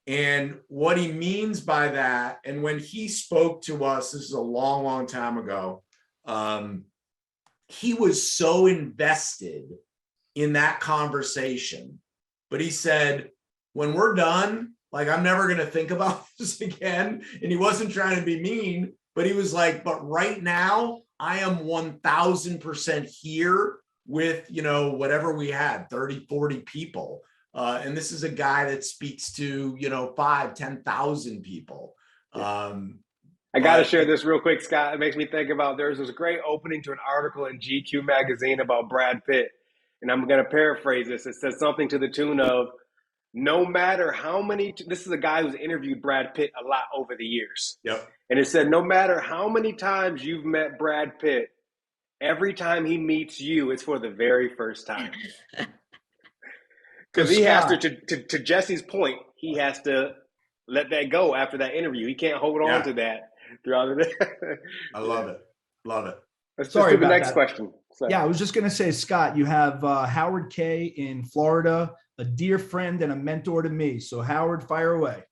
And what he means by that, and when he spoke to us, this is a long, long time ago, he was so invested in that conversation. But he said, when we're done, like, I'm never going to think about this again. And he wasn't trying to be mean, but he was like, but right now I am 1000% here with, whatever we had, 30, 40 people. And this is a guy that speaks to, 5,000, 10,000 people. I got to share this real quick, Scott. It makes me think about, there's this great opening to an article in GQ magazine about Brad Pitt. And I'm going to paraphrase this. It says something to the tune of, no matter how many, this is a guy who's interviewed Brad Pitt a lot over the years. Yep. And it said, no matter how many times you've met Brad Pitt, every time he meets you, it's for the very first time. Because he has to Jesse's point, he has to let that go after that interview. He can't hold on to that throughout the day. I love it. Love it. Let's do the next question. So. Yeah, I was just going to say, Scott, you have Howard K. in Florida, a dear friend and a mentor to me. So Howard, fire away.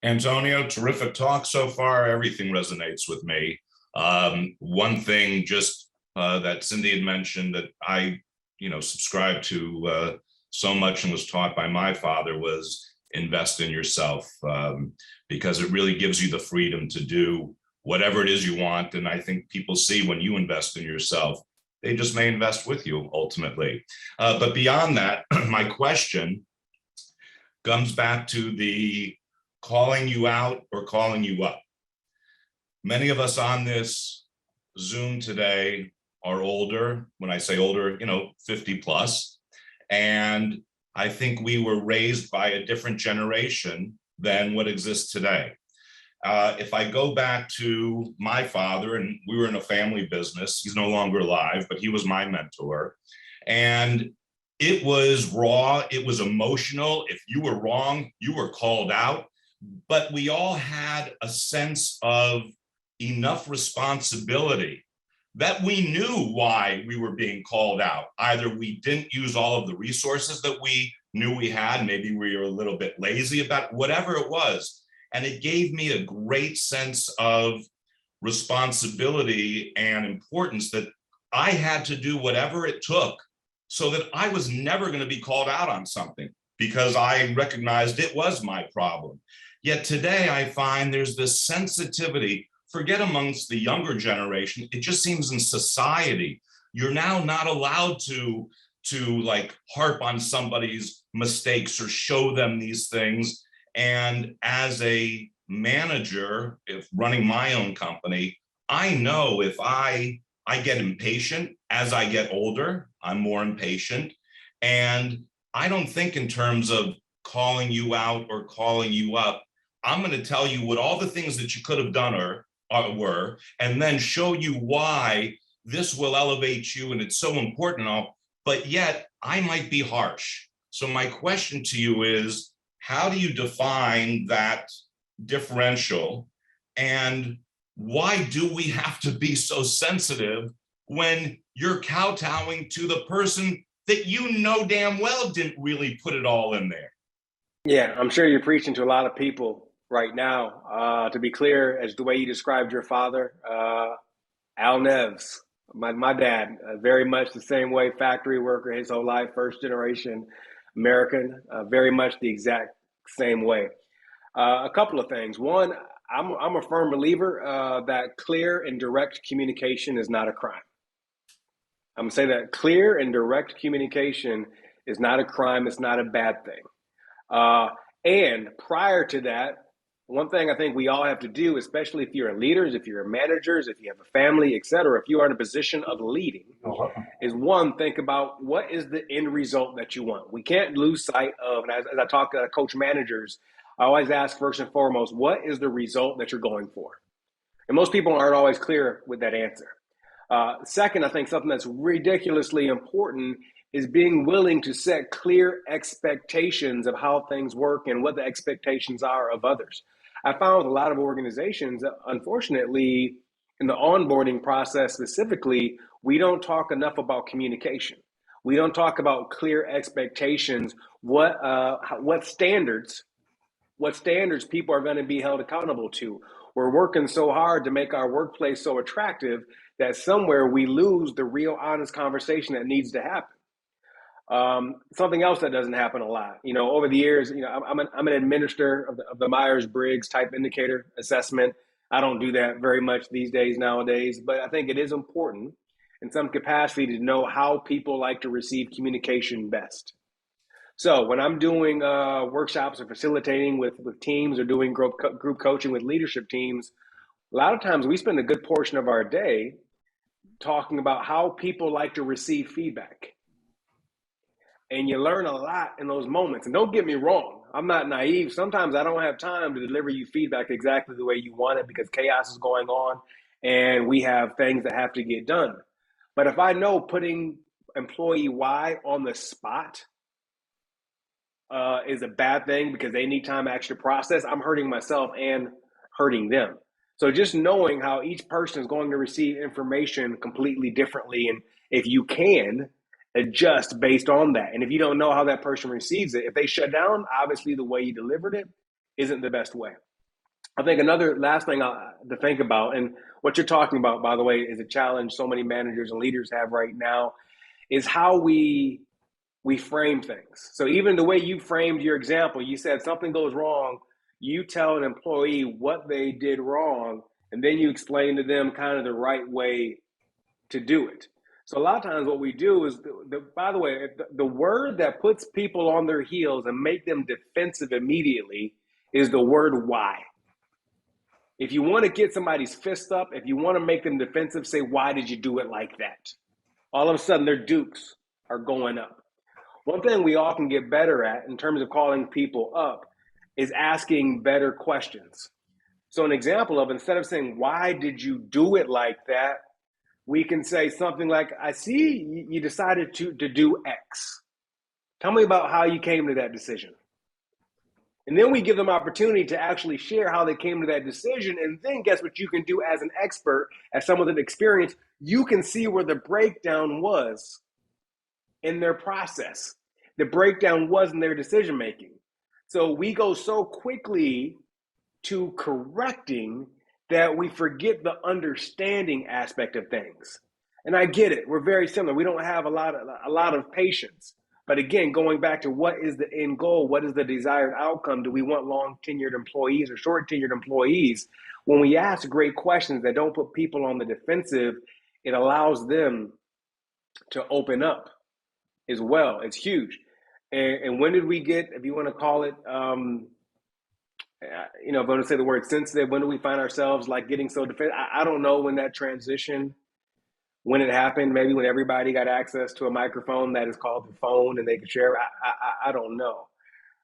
Antonio, terrific talk so far. Everything resonates with me. One thing just that Cindy had mentioned that I, subscribe to so much and was taught by my father was invest in yourself, because it really gives you the freedom to do whatever it is you want. And I think people see when you invest in yourself, they just may invest with you ultimately. But beyond that, my question comes back to the calling you out or calling you up. Many of us on this Zoom today are older. When I say older, 50 plus. And I think we were raised by a different generation than what exists today. If I go back to my father, and we were in a family business, he's no longer alive, but he was my mentor. And it was raw, it was emotional. If you were wrong, you were called out. But we all had a sense of enough responsibility that we knew why we were being called out. Either we didn't use all of the resources that we knew we had, maybe we were a little bit lazy about whatever it was. And it gave me a great sense of responsibility and importance that I had to do whatever it took so that I was never going to be called out on something because I recognized it was my problem. Yet today I find there's this sensitivity, forget amongst the younger generation, it just seems in society, you're now not allowed to like harp on somebody's mistakes or show them these things. And as a manager, if running my own company, I know if I get impatient as I get older, I'm more impatient. And I don't think in terms of calling you out or calling you up. I'm going to tell you what all the things that you could have done were, and then show you why this will elevate you and it's so important and all, but yet I might be harsh. So my question to you is, how do you define that differential? And why do we have to be so sensitive when you're kowtowing to the person that you know damn well didn't really put it all in there? Yeah, I'm sure you're preaching to a lot of people right now. To be clear, as the way you described your father, Al Neves, my dad, very much the same way, factory worker his whole life, first generation American, very much the exact same way. A couple of things. One, I'm a firm believer that clear and direct communication is not a crime. I'm gonna say that clear and direct communication is not a crime. It's not a bad thing. And prior to that, one thing I think we all have to do, especially if you're leaders, if you're managers, if you have a family, et cetera, if you are in a position of leading, is one, think about what is the end result that you want. We can't lose sight of, and as I talk to coach managers, I always ask first and foremost, what is the result that you're going for? And most people aren't always clear with that answer. Second, I think something that's ridiculously important is being willing to set clear expectations of how things work and what the expectations are of others. I found with a lot of organizations, unfortunately, in the onboarding process specifically, we don't talk enough about communication. We don't talk about clear expectations, what standards people are going to be held accountable to. We're working so hard to make our workplace so attractive that somewhere we lose the real honest conversation that needs to happen. Something else that doesn't happen a lot, over the years, I'm an administrator of the Myers-Briggs type indicator assessment. I don't do that very much these days nowadays, but I think it is important in some capacity to know how people like to receive communication best. So when I'm doing workshops or facilitating with teams or doing group coaching with leadership teams, a lot of times we spend a good portion of our day talking about how people like to receive feedback. And you learn a lot in those moments. And don't get me wrong, I'm not naive. Sometimes I don't have time to deliver you feedback exactly the way you want it because chaos is going on and we have things that have to get done. But if I know putting employee Y on the spot is a bad thing because they need time to actually process, I'm hurting myself and hurting them. So just knowing how each person is going to receive information completely differently, and if you can adjust based on that. And if you don't know how that person receives it, if they shut down, obviously the way you delivered it isn't the best way. I think another last thing to think about, and what you're talking about, by the way, is a challenge so many managers and leaders have right now, is how we frame things. So even the way you framed your example, you said something goes wrong, you tell an employee what they did wrong, and then you explain to them kind of the right way to do it. So a lot of times what we do is, by the way, the word that puts people on their heels and make them defensive immediately is the word why. If you want to get somebody's fist up, if you want to make them defensive, say, why did you do it like that? All of a sudden their dukes are going up. One thing we all can get better at in terms of calling people up is asking better questions. So an example of, instead of saying, why did you do it like that? We can say something like, I see you decided to do X. Tell me about how you came to that decision. And then we give them opportunity to actually share how they came to that decision. And then guess what you can do as an expert, as someone with experience, you can see where the breakdown was in their process. The breakdown was in their decision making. So we go so quickly to correcting that we forget the understanding aspect of things. And I get it, we're very similar. We don't have a lot of patience. But again, going back to what is the end goal, what is the desired outcome? Do we want long tenured employees or short tenured employees? When we ask great questions that don't put people on the defensive, it allows them to open up as well. It's huge. And when did we get, if you want to call it, if I want to say the word sensitive, when do we find ourselves like getting so defensive? I don't know when that transition, when it happened. Maybe when everybody got access to a microphone that is called the phone and they could share. I don't know.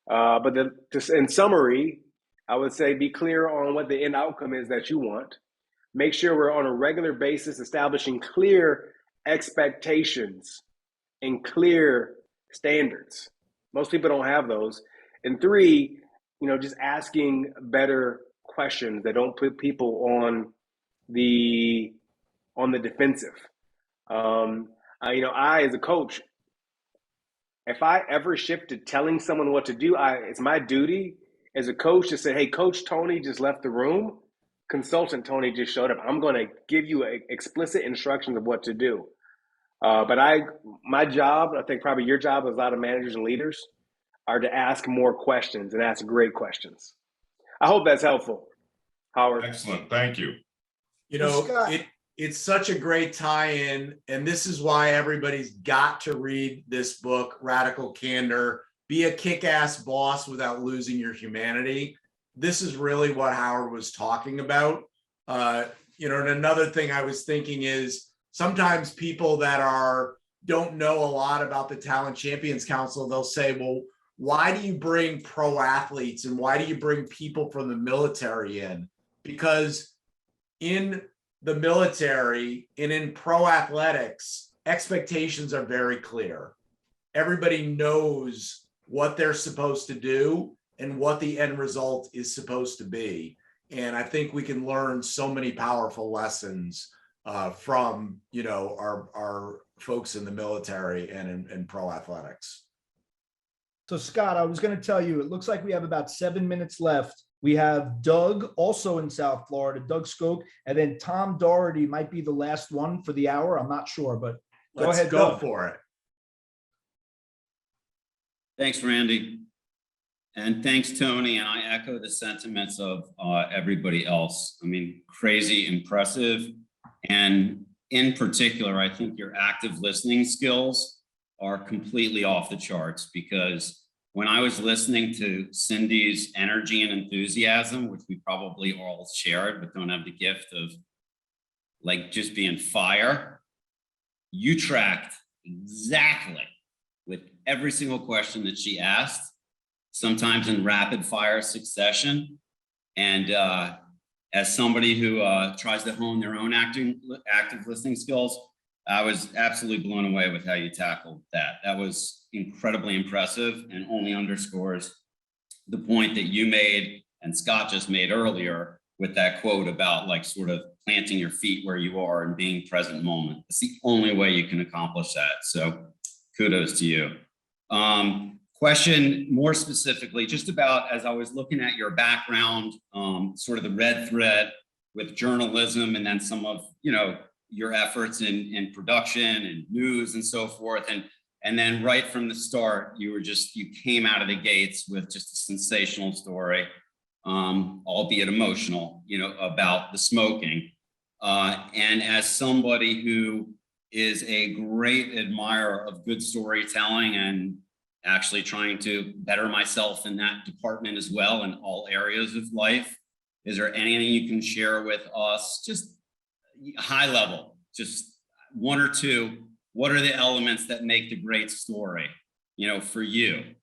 But just in summary, I would say be clear on what the end outcome is that you want. make sure we're on a regular basis establishing clear expectations and clear standards. Most people don't have those. And three, just asking better questions that don't put people on the defensive. I as a coach, if I ever shift to telling someone what to do, it's my duty as a coach to say, "Hey, Coach Tony just left the room. Consultant Tony just showed up. I'm going to give you explicit instructions of what to do." But my job, I think probably your job as a lot of managers and leaders, are to ask more questions and ask great questions. I hope that's helpful, Howard. Excellent. Thank you. Scott. It's such a great tie-in, and this is why everybody's got to read this book, Radical Candor. Be a kick-ass boss without losing your humanity. This is really what Howard was talking about. And another thing I was thinking is sometimes people that don't know a lot about the Talent Champions Council, they'll say, well, why do you bring pro athletes and why do you bring people from the military in? Because in the military and in pro athletics, expectations are very clear. Everybody knows what they're supposed to do and what the end result is supposed to be. And I think we can learn so many powerful lessons from, our folks in the military and in pro athletics. So Scott, I was going to tell you, it looks like we have about 7 minutes left. We have Doug, also in South Florida, Doug Skoke, and then Tom Doherty might be the last one for the hour. I'm not sure, but go ahead. Go for it. Thanks, Randy. And thanks, Tony. And I echo the sentiments of everybody else. I mean, crazy impressive. And in particular, I think your active listening skills are completely off the charts, because when I was listening to Cindy's energy and enthusiasm, which we probably all shared, but don't have the gift of just being fire, you tracked exactly with every single question that she asked, sometimes in rapid fire succession. And as somebody who tries to hone their own active listening skills, I was absolutely blown away with how you tackled that. That was incredibly impressive and only underscores the point that you made and Scott just made earlier with that quote about sort of planting your feet where you are and being present moment. It's the only way you can accomplish that. So kudos to you. Question more specifically, just about, as I was looking at your background, sort of the red thread with journalism and then some of, your efforts in production and news and so forth. And then right from the start, you came out of the gates with just a sensational story, albeit emotional, about the smoking. And as somebody who is a great admirer of good storytelling and actually trying to better myself in that department as well in all areas of life, is there anything you can share with us, just high level, just one or two? What are the elements that make the great story, for you?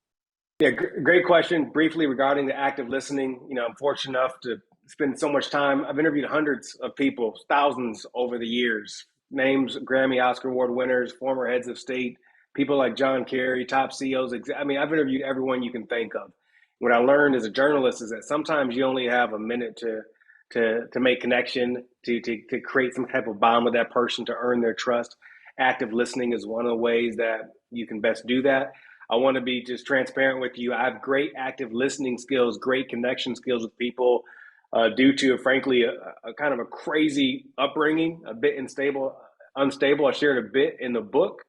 Yeah, great question. Briefly regarding the active listening, I'm fortunate enough to spend so much time. I've interviewed hundreds of people, thousands over the years, names, Grammy, Oscar Award winners, former heads of state, people like John Kerry, top CEOs. I've interviewed everyone you can think of. What I learned as a journalist is that sometimes you only have a minute to make connection, to create some type of bond with that person, to earn their trust. Active listening is one of the ways that you can best do that. I want to be just transparent with you. I have great active listening skills, great connection skills with people, due to, frankly, a kind of a crazy upbringing, a bit unstable. I shared a bit in the book,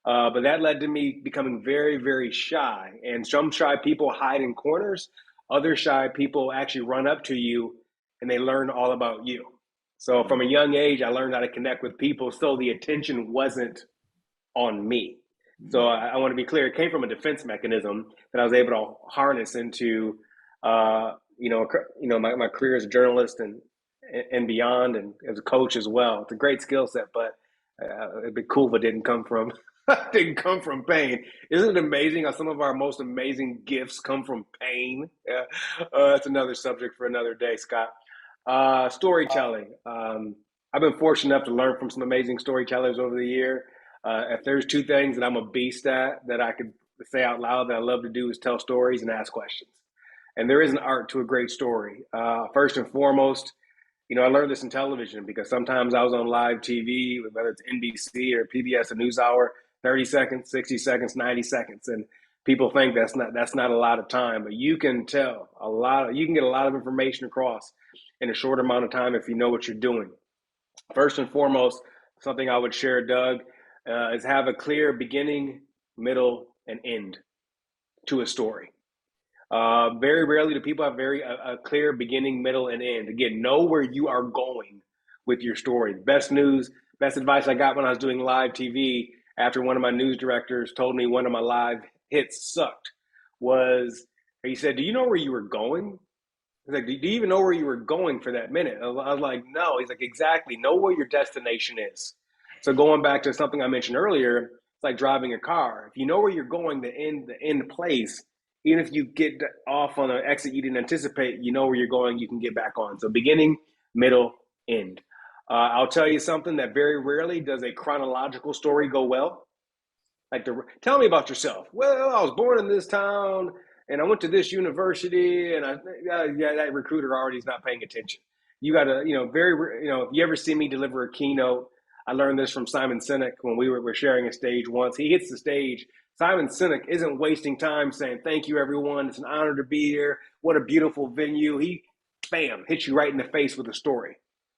but that led to me becoming very, very shy. And some shy people hide in corners. Other shy people actually run up to you and they learn all about you. So from a young age, I learned how to connect with people, so the attention wasn't on me. So I want to be clear, it came from a defense mechanism that I was able to harness into, my career as a journalist and beyond, and as a coach as well. It's a great skill set, but it'd be cool if it didn't come from pain. Isn't it amazing how some of our most amazing gifts come from pain? That's another subject for another day, Scott. Storytelling. I've been fortunate enough to learn from some amazing storytellers over the year. If there's two things that I'm a beast at that I could say out loud that I love to do is tell stories and ask questions. And there is an art to a great story. First and foremost, I learned this in television because sometimes I was on live TV, whether it's NBC or PBS, a news hour, 30 seconds, 60 seconds, 90 seconds. And people think that's not a lot of time, but you can tell you can get a lot of information across in a short amount of time if you know what you're doing. First and foremost, something I would share, Doug, is have a clear beginning, middle, and end to a story. Very rarely do people have a clear beginning, middle, and end. Again, know where you are going with your story. Best advice I got when I was doing live TV after one of my news directors told me one of my live hits sucked was, he said, "Do you know where you were going?" He's like, "Do you even know where you were going for that minute?" I was like, "No." He's like, "Exactly. Know where your destination is." So going back to something I mentioned earlier, it's like driving a car. If you know where you're going, the end place, even if you get off on an exit you didn't anticipate, you know where you're going, you can get back on. So beginning, middle, end. I'll tell you something that very rarely does a chronological story go well. Like, tell me about yourself. Well, I was born in this town and I went to this university, and that recruiter already is not paying attention. You got to, if you ever see me deliver a keynote, I learned this from Simon Sinek when we were sharing a stage once. He hits the stage. Simon Sinek isn't wasting time saying, "Thank you, everyone. It's an honor to be here. What a beautiful venue." He, bam, hits you right in the face with a story.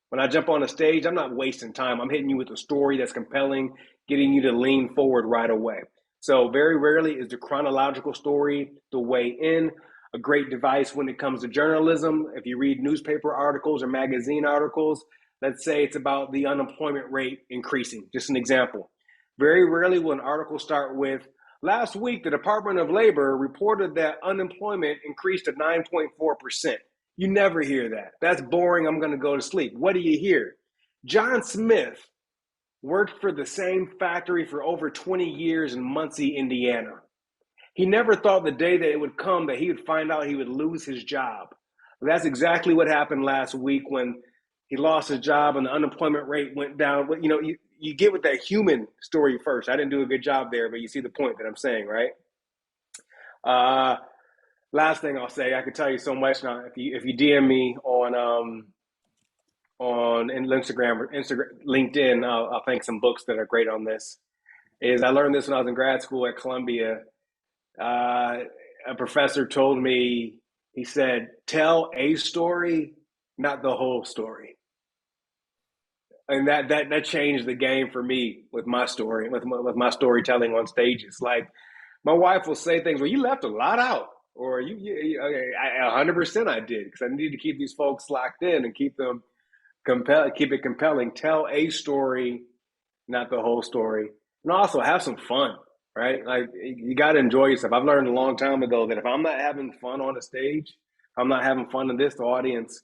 When I jump on a stage, I'm not wasting time. I'm hitting you with a story that's compelling, getting you to lean forward right away. So very rarely is the chronological story the way in. A great device when it comes to journalism. If you read newspaper articles or magazine articles, let's say it's about the unemployment rate increasing. Just an example. Very rarely will an article start with, "Last week, the Department of Labor reported that unemployment increased to 9.4%. You never hear that. That's boring. I'm going to go to sleep. What do you hear? John Smith worked for the same factory for over 20 years in Muncie, Indiana. He never thought the day that it would come that he would find out he would lose his job." That's exactly what happened last week when he lost his job and the unemployment rate went down. But you get with that human story first. I didn't do a good job there, but you see the point that I'm saying, right? Last thing I'll say, I could tell you so much now. If you DM me on Instagram or LinkedIn, I'll thank some books that are great on this. I learned this when I was in grad school at Columbia. A professor told me, he said, "Tell a story, not the whole story." And that changed the game for me with my story, with my storytelling on stages. Like, my wife will say things, "Well, you left a lot out," or "You 100% I did," because I need to keep these folks locked in and keep it compelling. Tell a story, not the whole story, and also have some fun, right? Like, you got to enjoy yourself. I've learned a long time ago that if I'm not having fun on a stage, if I'm not having fun in this audience,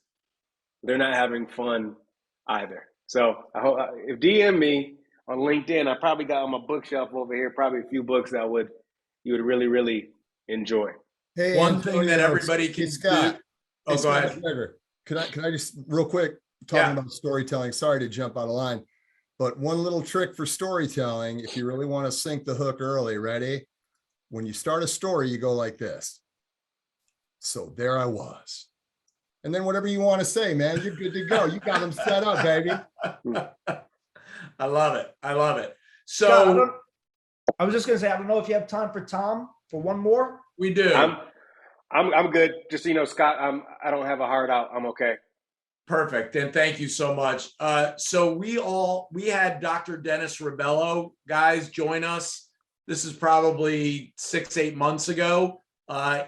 they're not having fun either. So I hope if DM me on LinkedIn, I probably got on my bookshelf over here probably a few books that you would really, really enjoy. Hey, One thing that everybody can Scott. do. Oh, Hey, go Scott, ahead. Can I just real quick talking about storytelling? Sorry to jump out of line, but one little trick for storytelling, if you really want to sink the hook early, ready? When you start a story, you go like this. "So there I was." And then whatever you want to say, man, you're good to go. You got them set up, baby. I love it. I love it. Scott, So I was just going to say, I don't know if you have time for Tom for one more. we do. I'm good. Just so you know, Scott, I don't have a heart out. I'm okay. Perfect. And thank you so much. So we had Dr. Dennis Rebello, guys, join us. This is probably 6-8 months ago.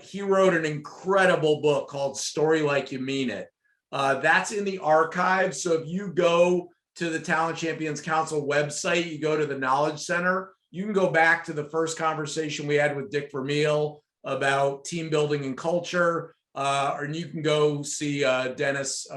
He wrote an incredible book called Story Like You Mean It. That's in the archive. So if you go to the Talent Champions Council website, you go to the Knowledge Center, you can go back to the first conversation we had with Dick Vermeil about team building and culture, or you can go see Dr. Dennis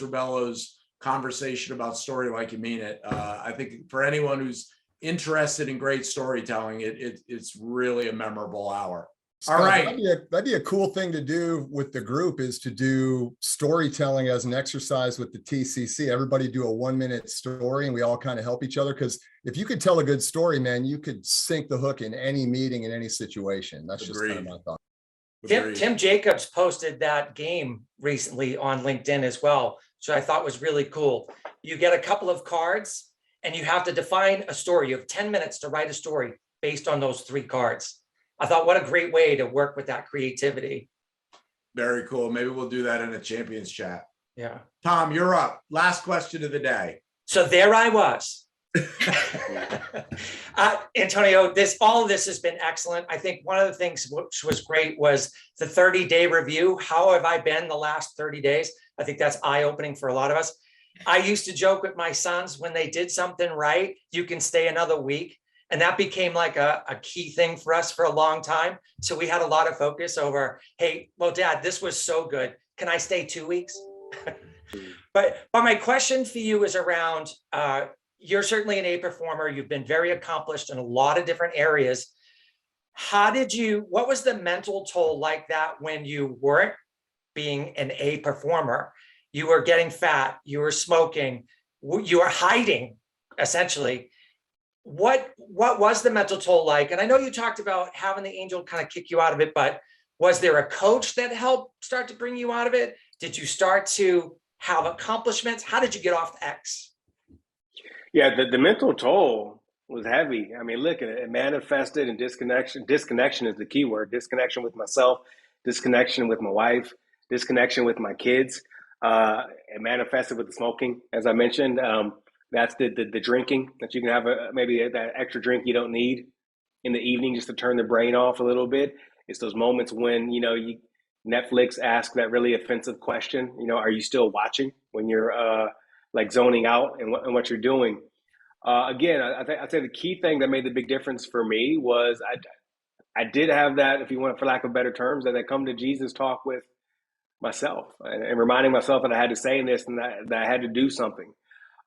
Rebello's conversation about Story Like You Mean It. I think for anyone who's interested in great storytelling, it's really a memorable hour. Scott, right. that'd be a cool thing to do with the group, is to do storytelling as an exercise with the TCC. Everybody do a 1-minute story and we all kind of help each other. Because if you could tell a good story, man, you could sink the hook in any meeting, in any situation. That's just kind of my thought. Tim Jacobs posted that game recently on LinkedIn as well, so I thought was really cool. You get a couple of cards and you have to define a story. You have 10 minutes to write a story based on those 3 cards. I thought, what a great way to work with that creativity. Very cool. Maybe we'll do that in a champions chat. Yeah. Tom, you're up. Last question of the day. So there I was. Antonio, all of this has been excellent. I think one of the things which was great was the 30-day review. How have I been the last 30 days? I think that's eye-opening for a lot of us. I used to joke with my sons, when they did something right, you can stay another week. And that became like a key thing for us for a long time. So we had a lot of focus over, hey, well, Dad, this was so good. Can I stay 2 weeks? But my question for you is around, you're certainly an A performer. You've been very accomplished in a lot of different areas. What was the mental toll like that when you weren't being an A performer? You were getting fat, you were smoking, you were hiding, essentially. What was the mental toll like? And I know you talked about having the angel kind of kick you out of it, but was there a coach that helped start to bring you out of it? Did you start to have accomplishments? How did you get off the X? Yeah, the mental toll was heavy. I mean, look, it manifested in disconnection. Disconnection is the key word. Disconnection with myself, disconnection with my wife, disconnection with my kids. It manifested with the smoking, as I mentioned. That's the drinking, that you can have maybe that extra drink you don't need in the evening just to turn the brain off a little bit. It's those moments when, Netflix asks that really offensive question, are you still watching, when you're like zoning out and what you're doing. Again, I'd say the key thing that made the big difference for me was I did have that, if you want, for lack of better terms, that I come to Jesus talk with myself and reminding myself that I had to say this and that I had to do something.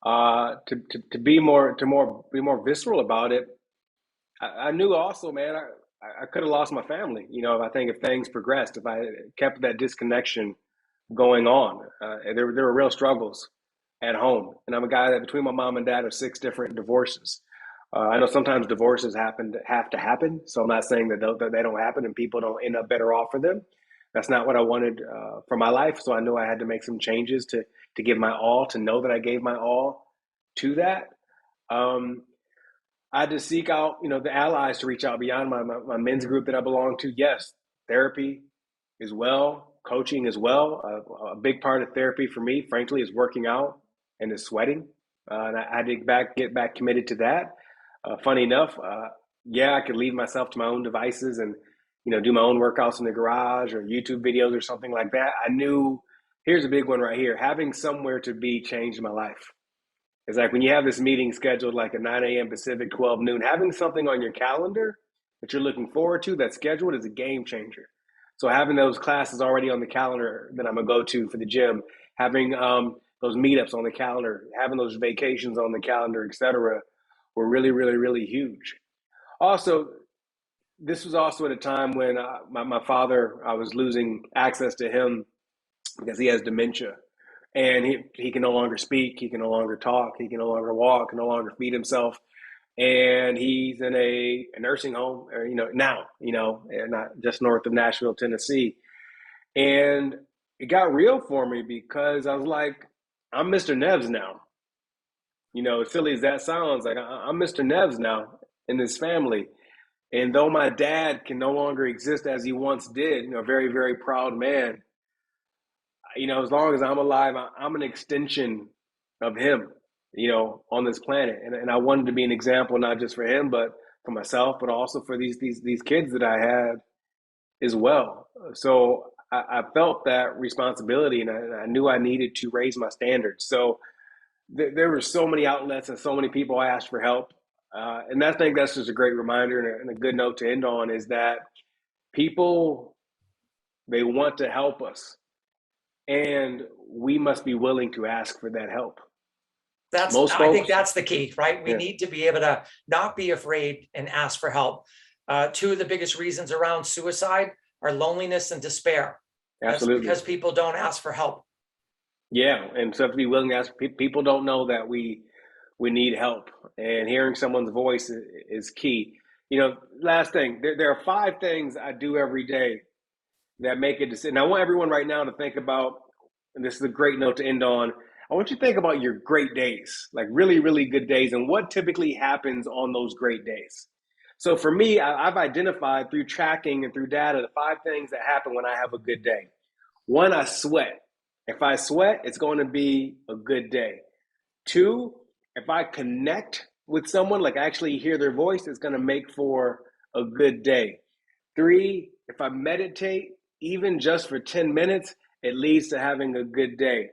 To be more visceral about it. I knew also, man, I could have lost my family. I think if things progressed, if I kept that disconnection going on, there were real struggles at home. And I'm a guy that between my mom and dad are 6 different divorces. I know sometimes divorces have to happen. So I'm not saying that they don't happen and people don't end up better off for them. That's not what I wanted for my life. So I knew I had to make some changes to give my all, to know that I gave my all to that. I had to seek out, the allies to reach out beyond my men's group that I belong to. Yes, therapy as well, coaching as well. A big part of therapy for me, frankly, is working out and is sweating. And I had to get back committed to that. Funny enough, I could leave myself to my own devices and, do my own workouts in the garage or YouTube videos or something like that. I knew, here's a big one right here. Having somewhere to be changed my life. It's like when you have this meeting scheduled like at 9 a.m. Pacific, 12 noon, having something on your calendar that you're looking forward to that's scheduled is a game changer. So having those classes already on the calendar that I'm going to go to for the gym, having those meetups on the calendar, having those vacations on the calendar, et cetera, were really, really, really huge. Also, this was also at a time when my father, I was losing access to him because he has dementia. And he can no longer speak, he can no longer talk, he can no longer walk, can no longer feed himself. And he's in a nursing home, or, now, not just north of Nashville, Tennessee. And it got real for me because I was like, I'm Mr. Neves now. As silly as that sounds, like I'm Mr. Neves now in this family. And though my dad can no longer exist as he once did, a very, very proud man, as long as I'm alive, I'm an extension of him, on this planet. And I wanted to be an example, not just for him, but for myself, but also for these kids that I had as well. So I felt that responsibility, and I knew I needed to raise my standards. So there were so many outlets and so many people I asked for help. And I think that's just a great reminder and a good note to end on, is that people, they want to help us. And we must be willing to ask for that help. I think that's the key, right? We need to be able to not be afraid and ask for help. Two of the biggest reasons around suicide are loneliness and despair. That's Absolutely. because people don't ask for help. Yeah, and so to be willing to ask, people don't know that we need help, and hearing someone's voice is key. You know, last thing, there are 5 things I do every day that make a decision. I want everyone right now to think about, and this is a great note to end on. I want you to think about your great days, like really, really good days, and what typically happens on those great days. So for me, I've identified through tracking and through data the 5 things that happen when I have a good day. 1, I sweat. If I sweat, it's going to be a good day. 2, if I connect with someone, like actually hear their voice, it's going to make for a good day. 3, if I meditate, even just for 10 minutes, it leads to having a good day.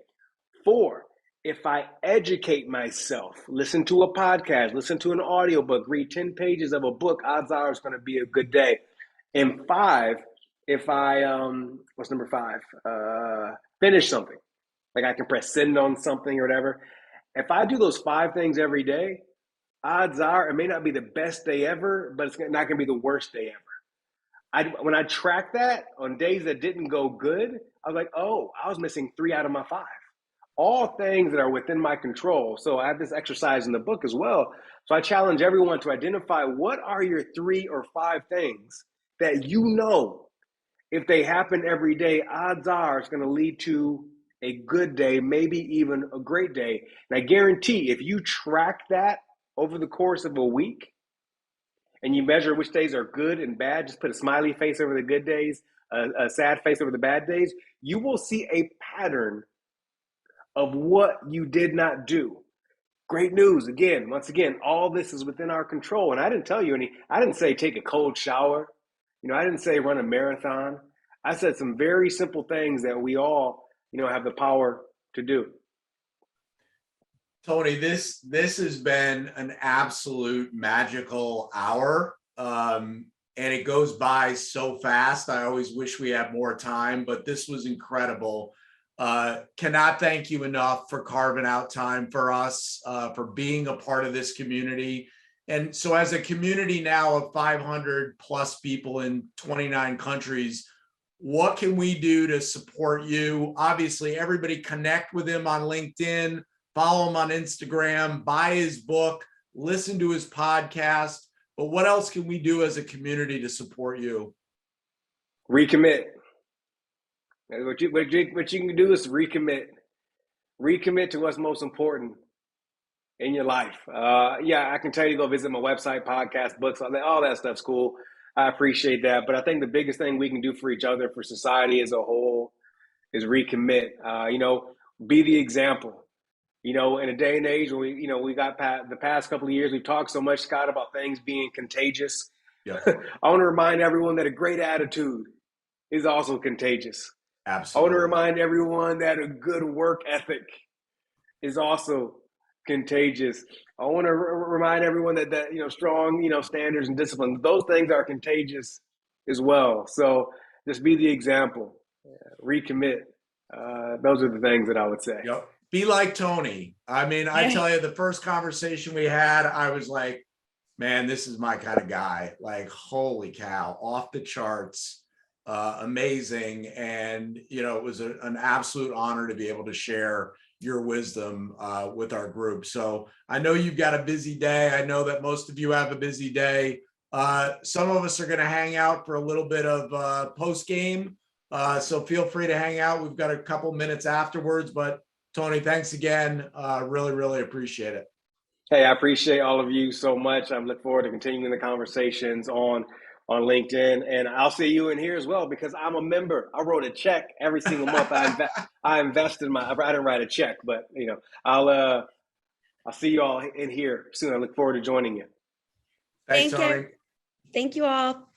4, if I educate myself, listen to a podcast, listen to an audiobook, read 10 pages of a book, odds are it's going to be a good day. And 5, if I, what's number 5? Finish something. Like I can press send on something or whatever. If I do those 5 things every day, odds are it may not be the best day ever, but it's not going to be the worst day ever. When I track that on days that didn't go good, I was like, oh, I was missing 3 out of my 5. All things that are within my control. So I have this exercise in the book as well. So I challenge everyone to identify what are your 3 or 5 things that you know, if they happen every day, odds are it's going to lead to a good day, maybe even a great day. And I guarantee if you track that over the course of a week and you measure which days are good and bad, just put a smiley face over the good days, a sad face over the bad days, you will see a pattern of what you did not do. Great news. Again, once again, all this is within our control. And I didn't tell you I didn't say take a cold shower. I didn't say run a marathon. I said some very simple things that we all, have the power to do. Tony, this has been an absolute magical hour. And it goes by so fast. I always wish we had more time, but this was incredible. Cannot thank you enough for carving out time for us, for being a part of this community. And so as a community now of 500 plus people in 29 countries, what can we do to support you? Obviously, everybody connect with him on LinkedIn, follow him on Instagram, buy his book, listen to his podcast. But what else can we do as a community to support you? Recommit. What you can do is recommit. Recommit to what's most important in your life. I can tell you to go visit my website, podcast, books, all that stuff's cool. I appreciate that. But I think the biggest thing we can do for each other, for society as a whole, is recommit. Be the example. In a day and age when we got the past couple of years, we've talked so much, Scott, about things being contagious. Yeah. I want to remind everyone that a great attitude is also contagious. Absolutely. I want to remind everyone that a good work ethic is also contagious. I want to remind everyone that strong standards and discipline, those things are contagious as well. So just be the example. Recommit. Those are the things that I would say. Yep. Be like Tony. I mean, I tell you, the first conversation we had, I was like, man, this is my kind of guy. Like, holy cow, off the charts, amazing. And, it was an absolute honor to be able to share your wisdom with our group. So I know you've got a busy day. I know that most of you have a busy day. Some of us are going to hang out for a little bit of post game. So feel free to hang out. We've got a couple minutes afterwards, but Tony, thanks again. Really, really appreciate it. Hey, I appreciate all of you so much. I look forward to continuing the conversations on LinkedIn, and I'll see you in here as well because I'm a member. I wrote a check every single month. I invest in I didn't write a check, but I'll see you all in here soon. I look forward to joining you. Thanks, Tony. Thank you all.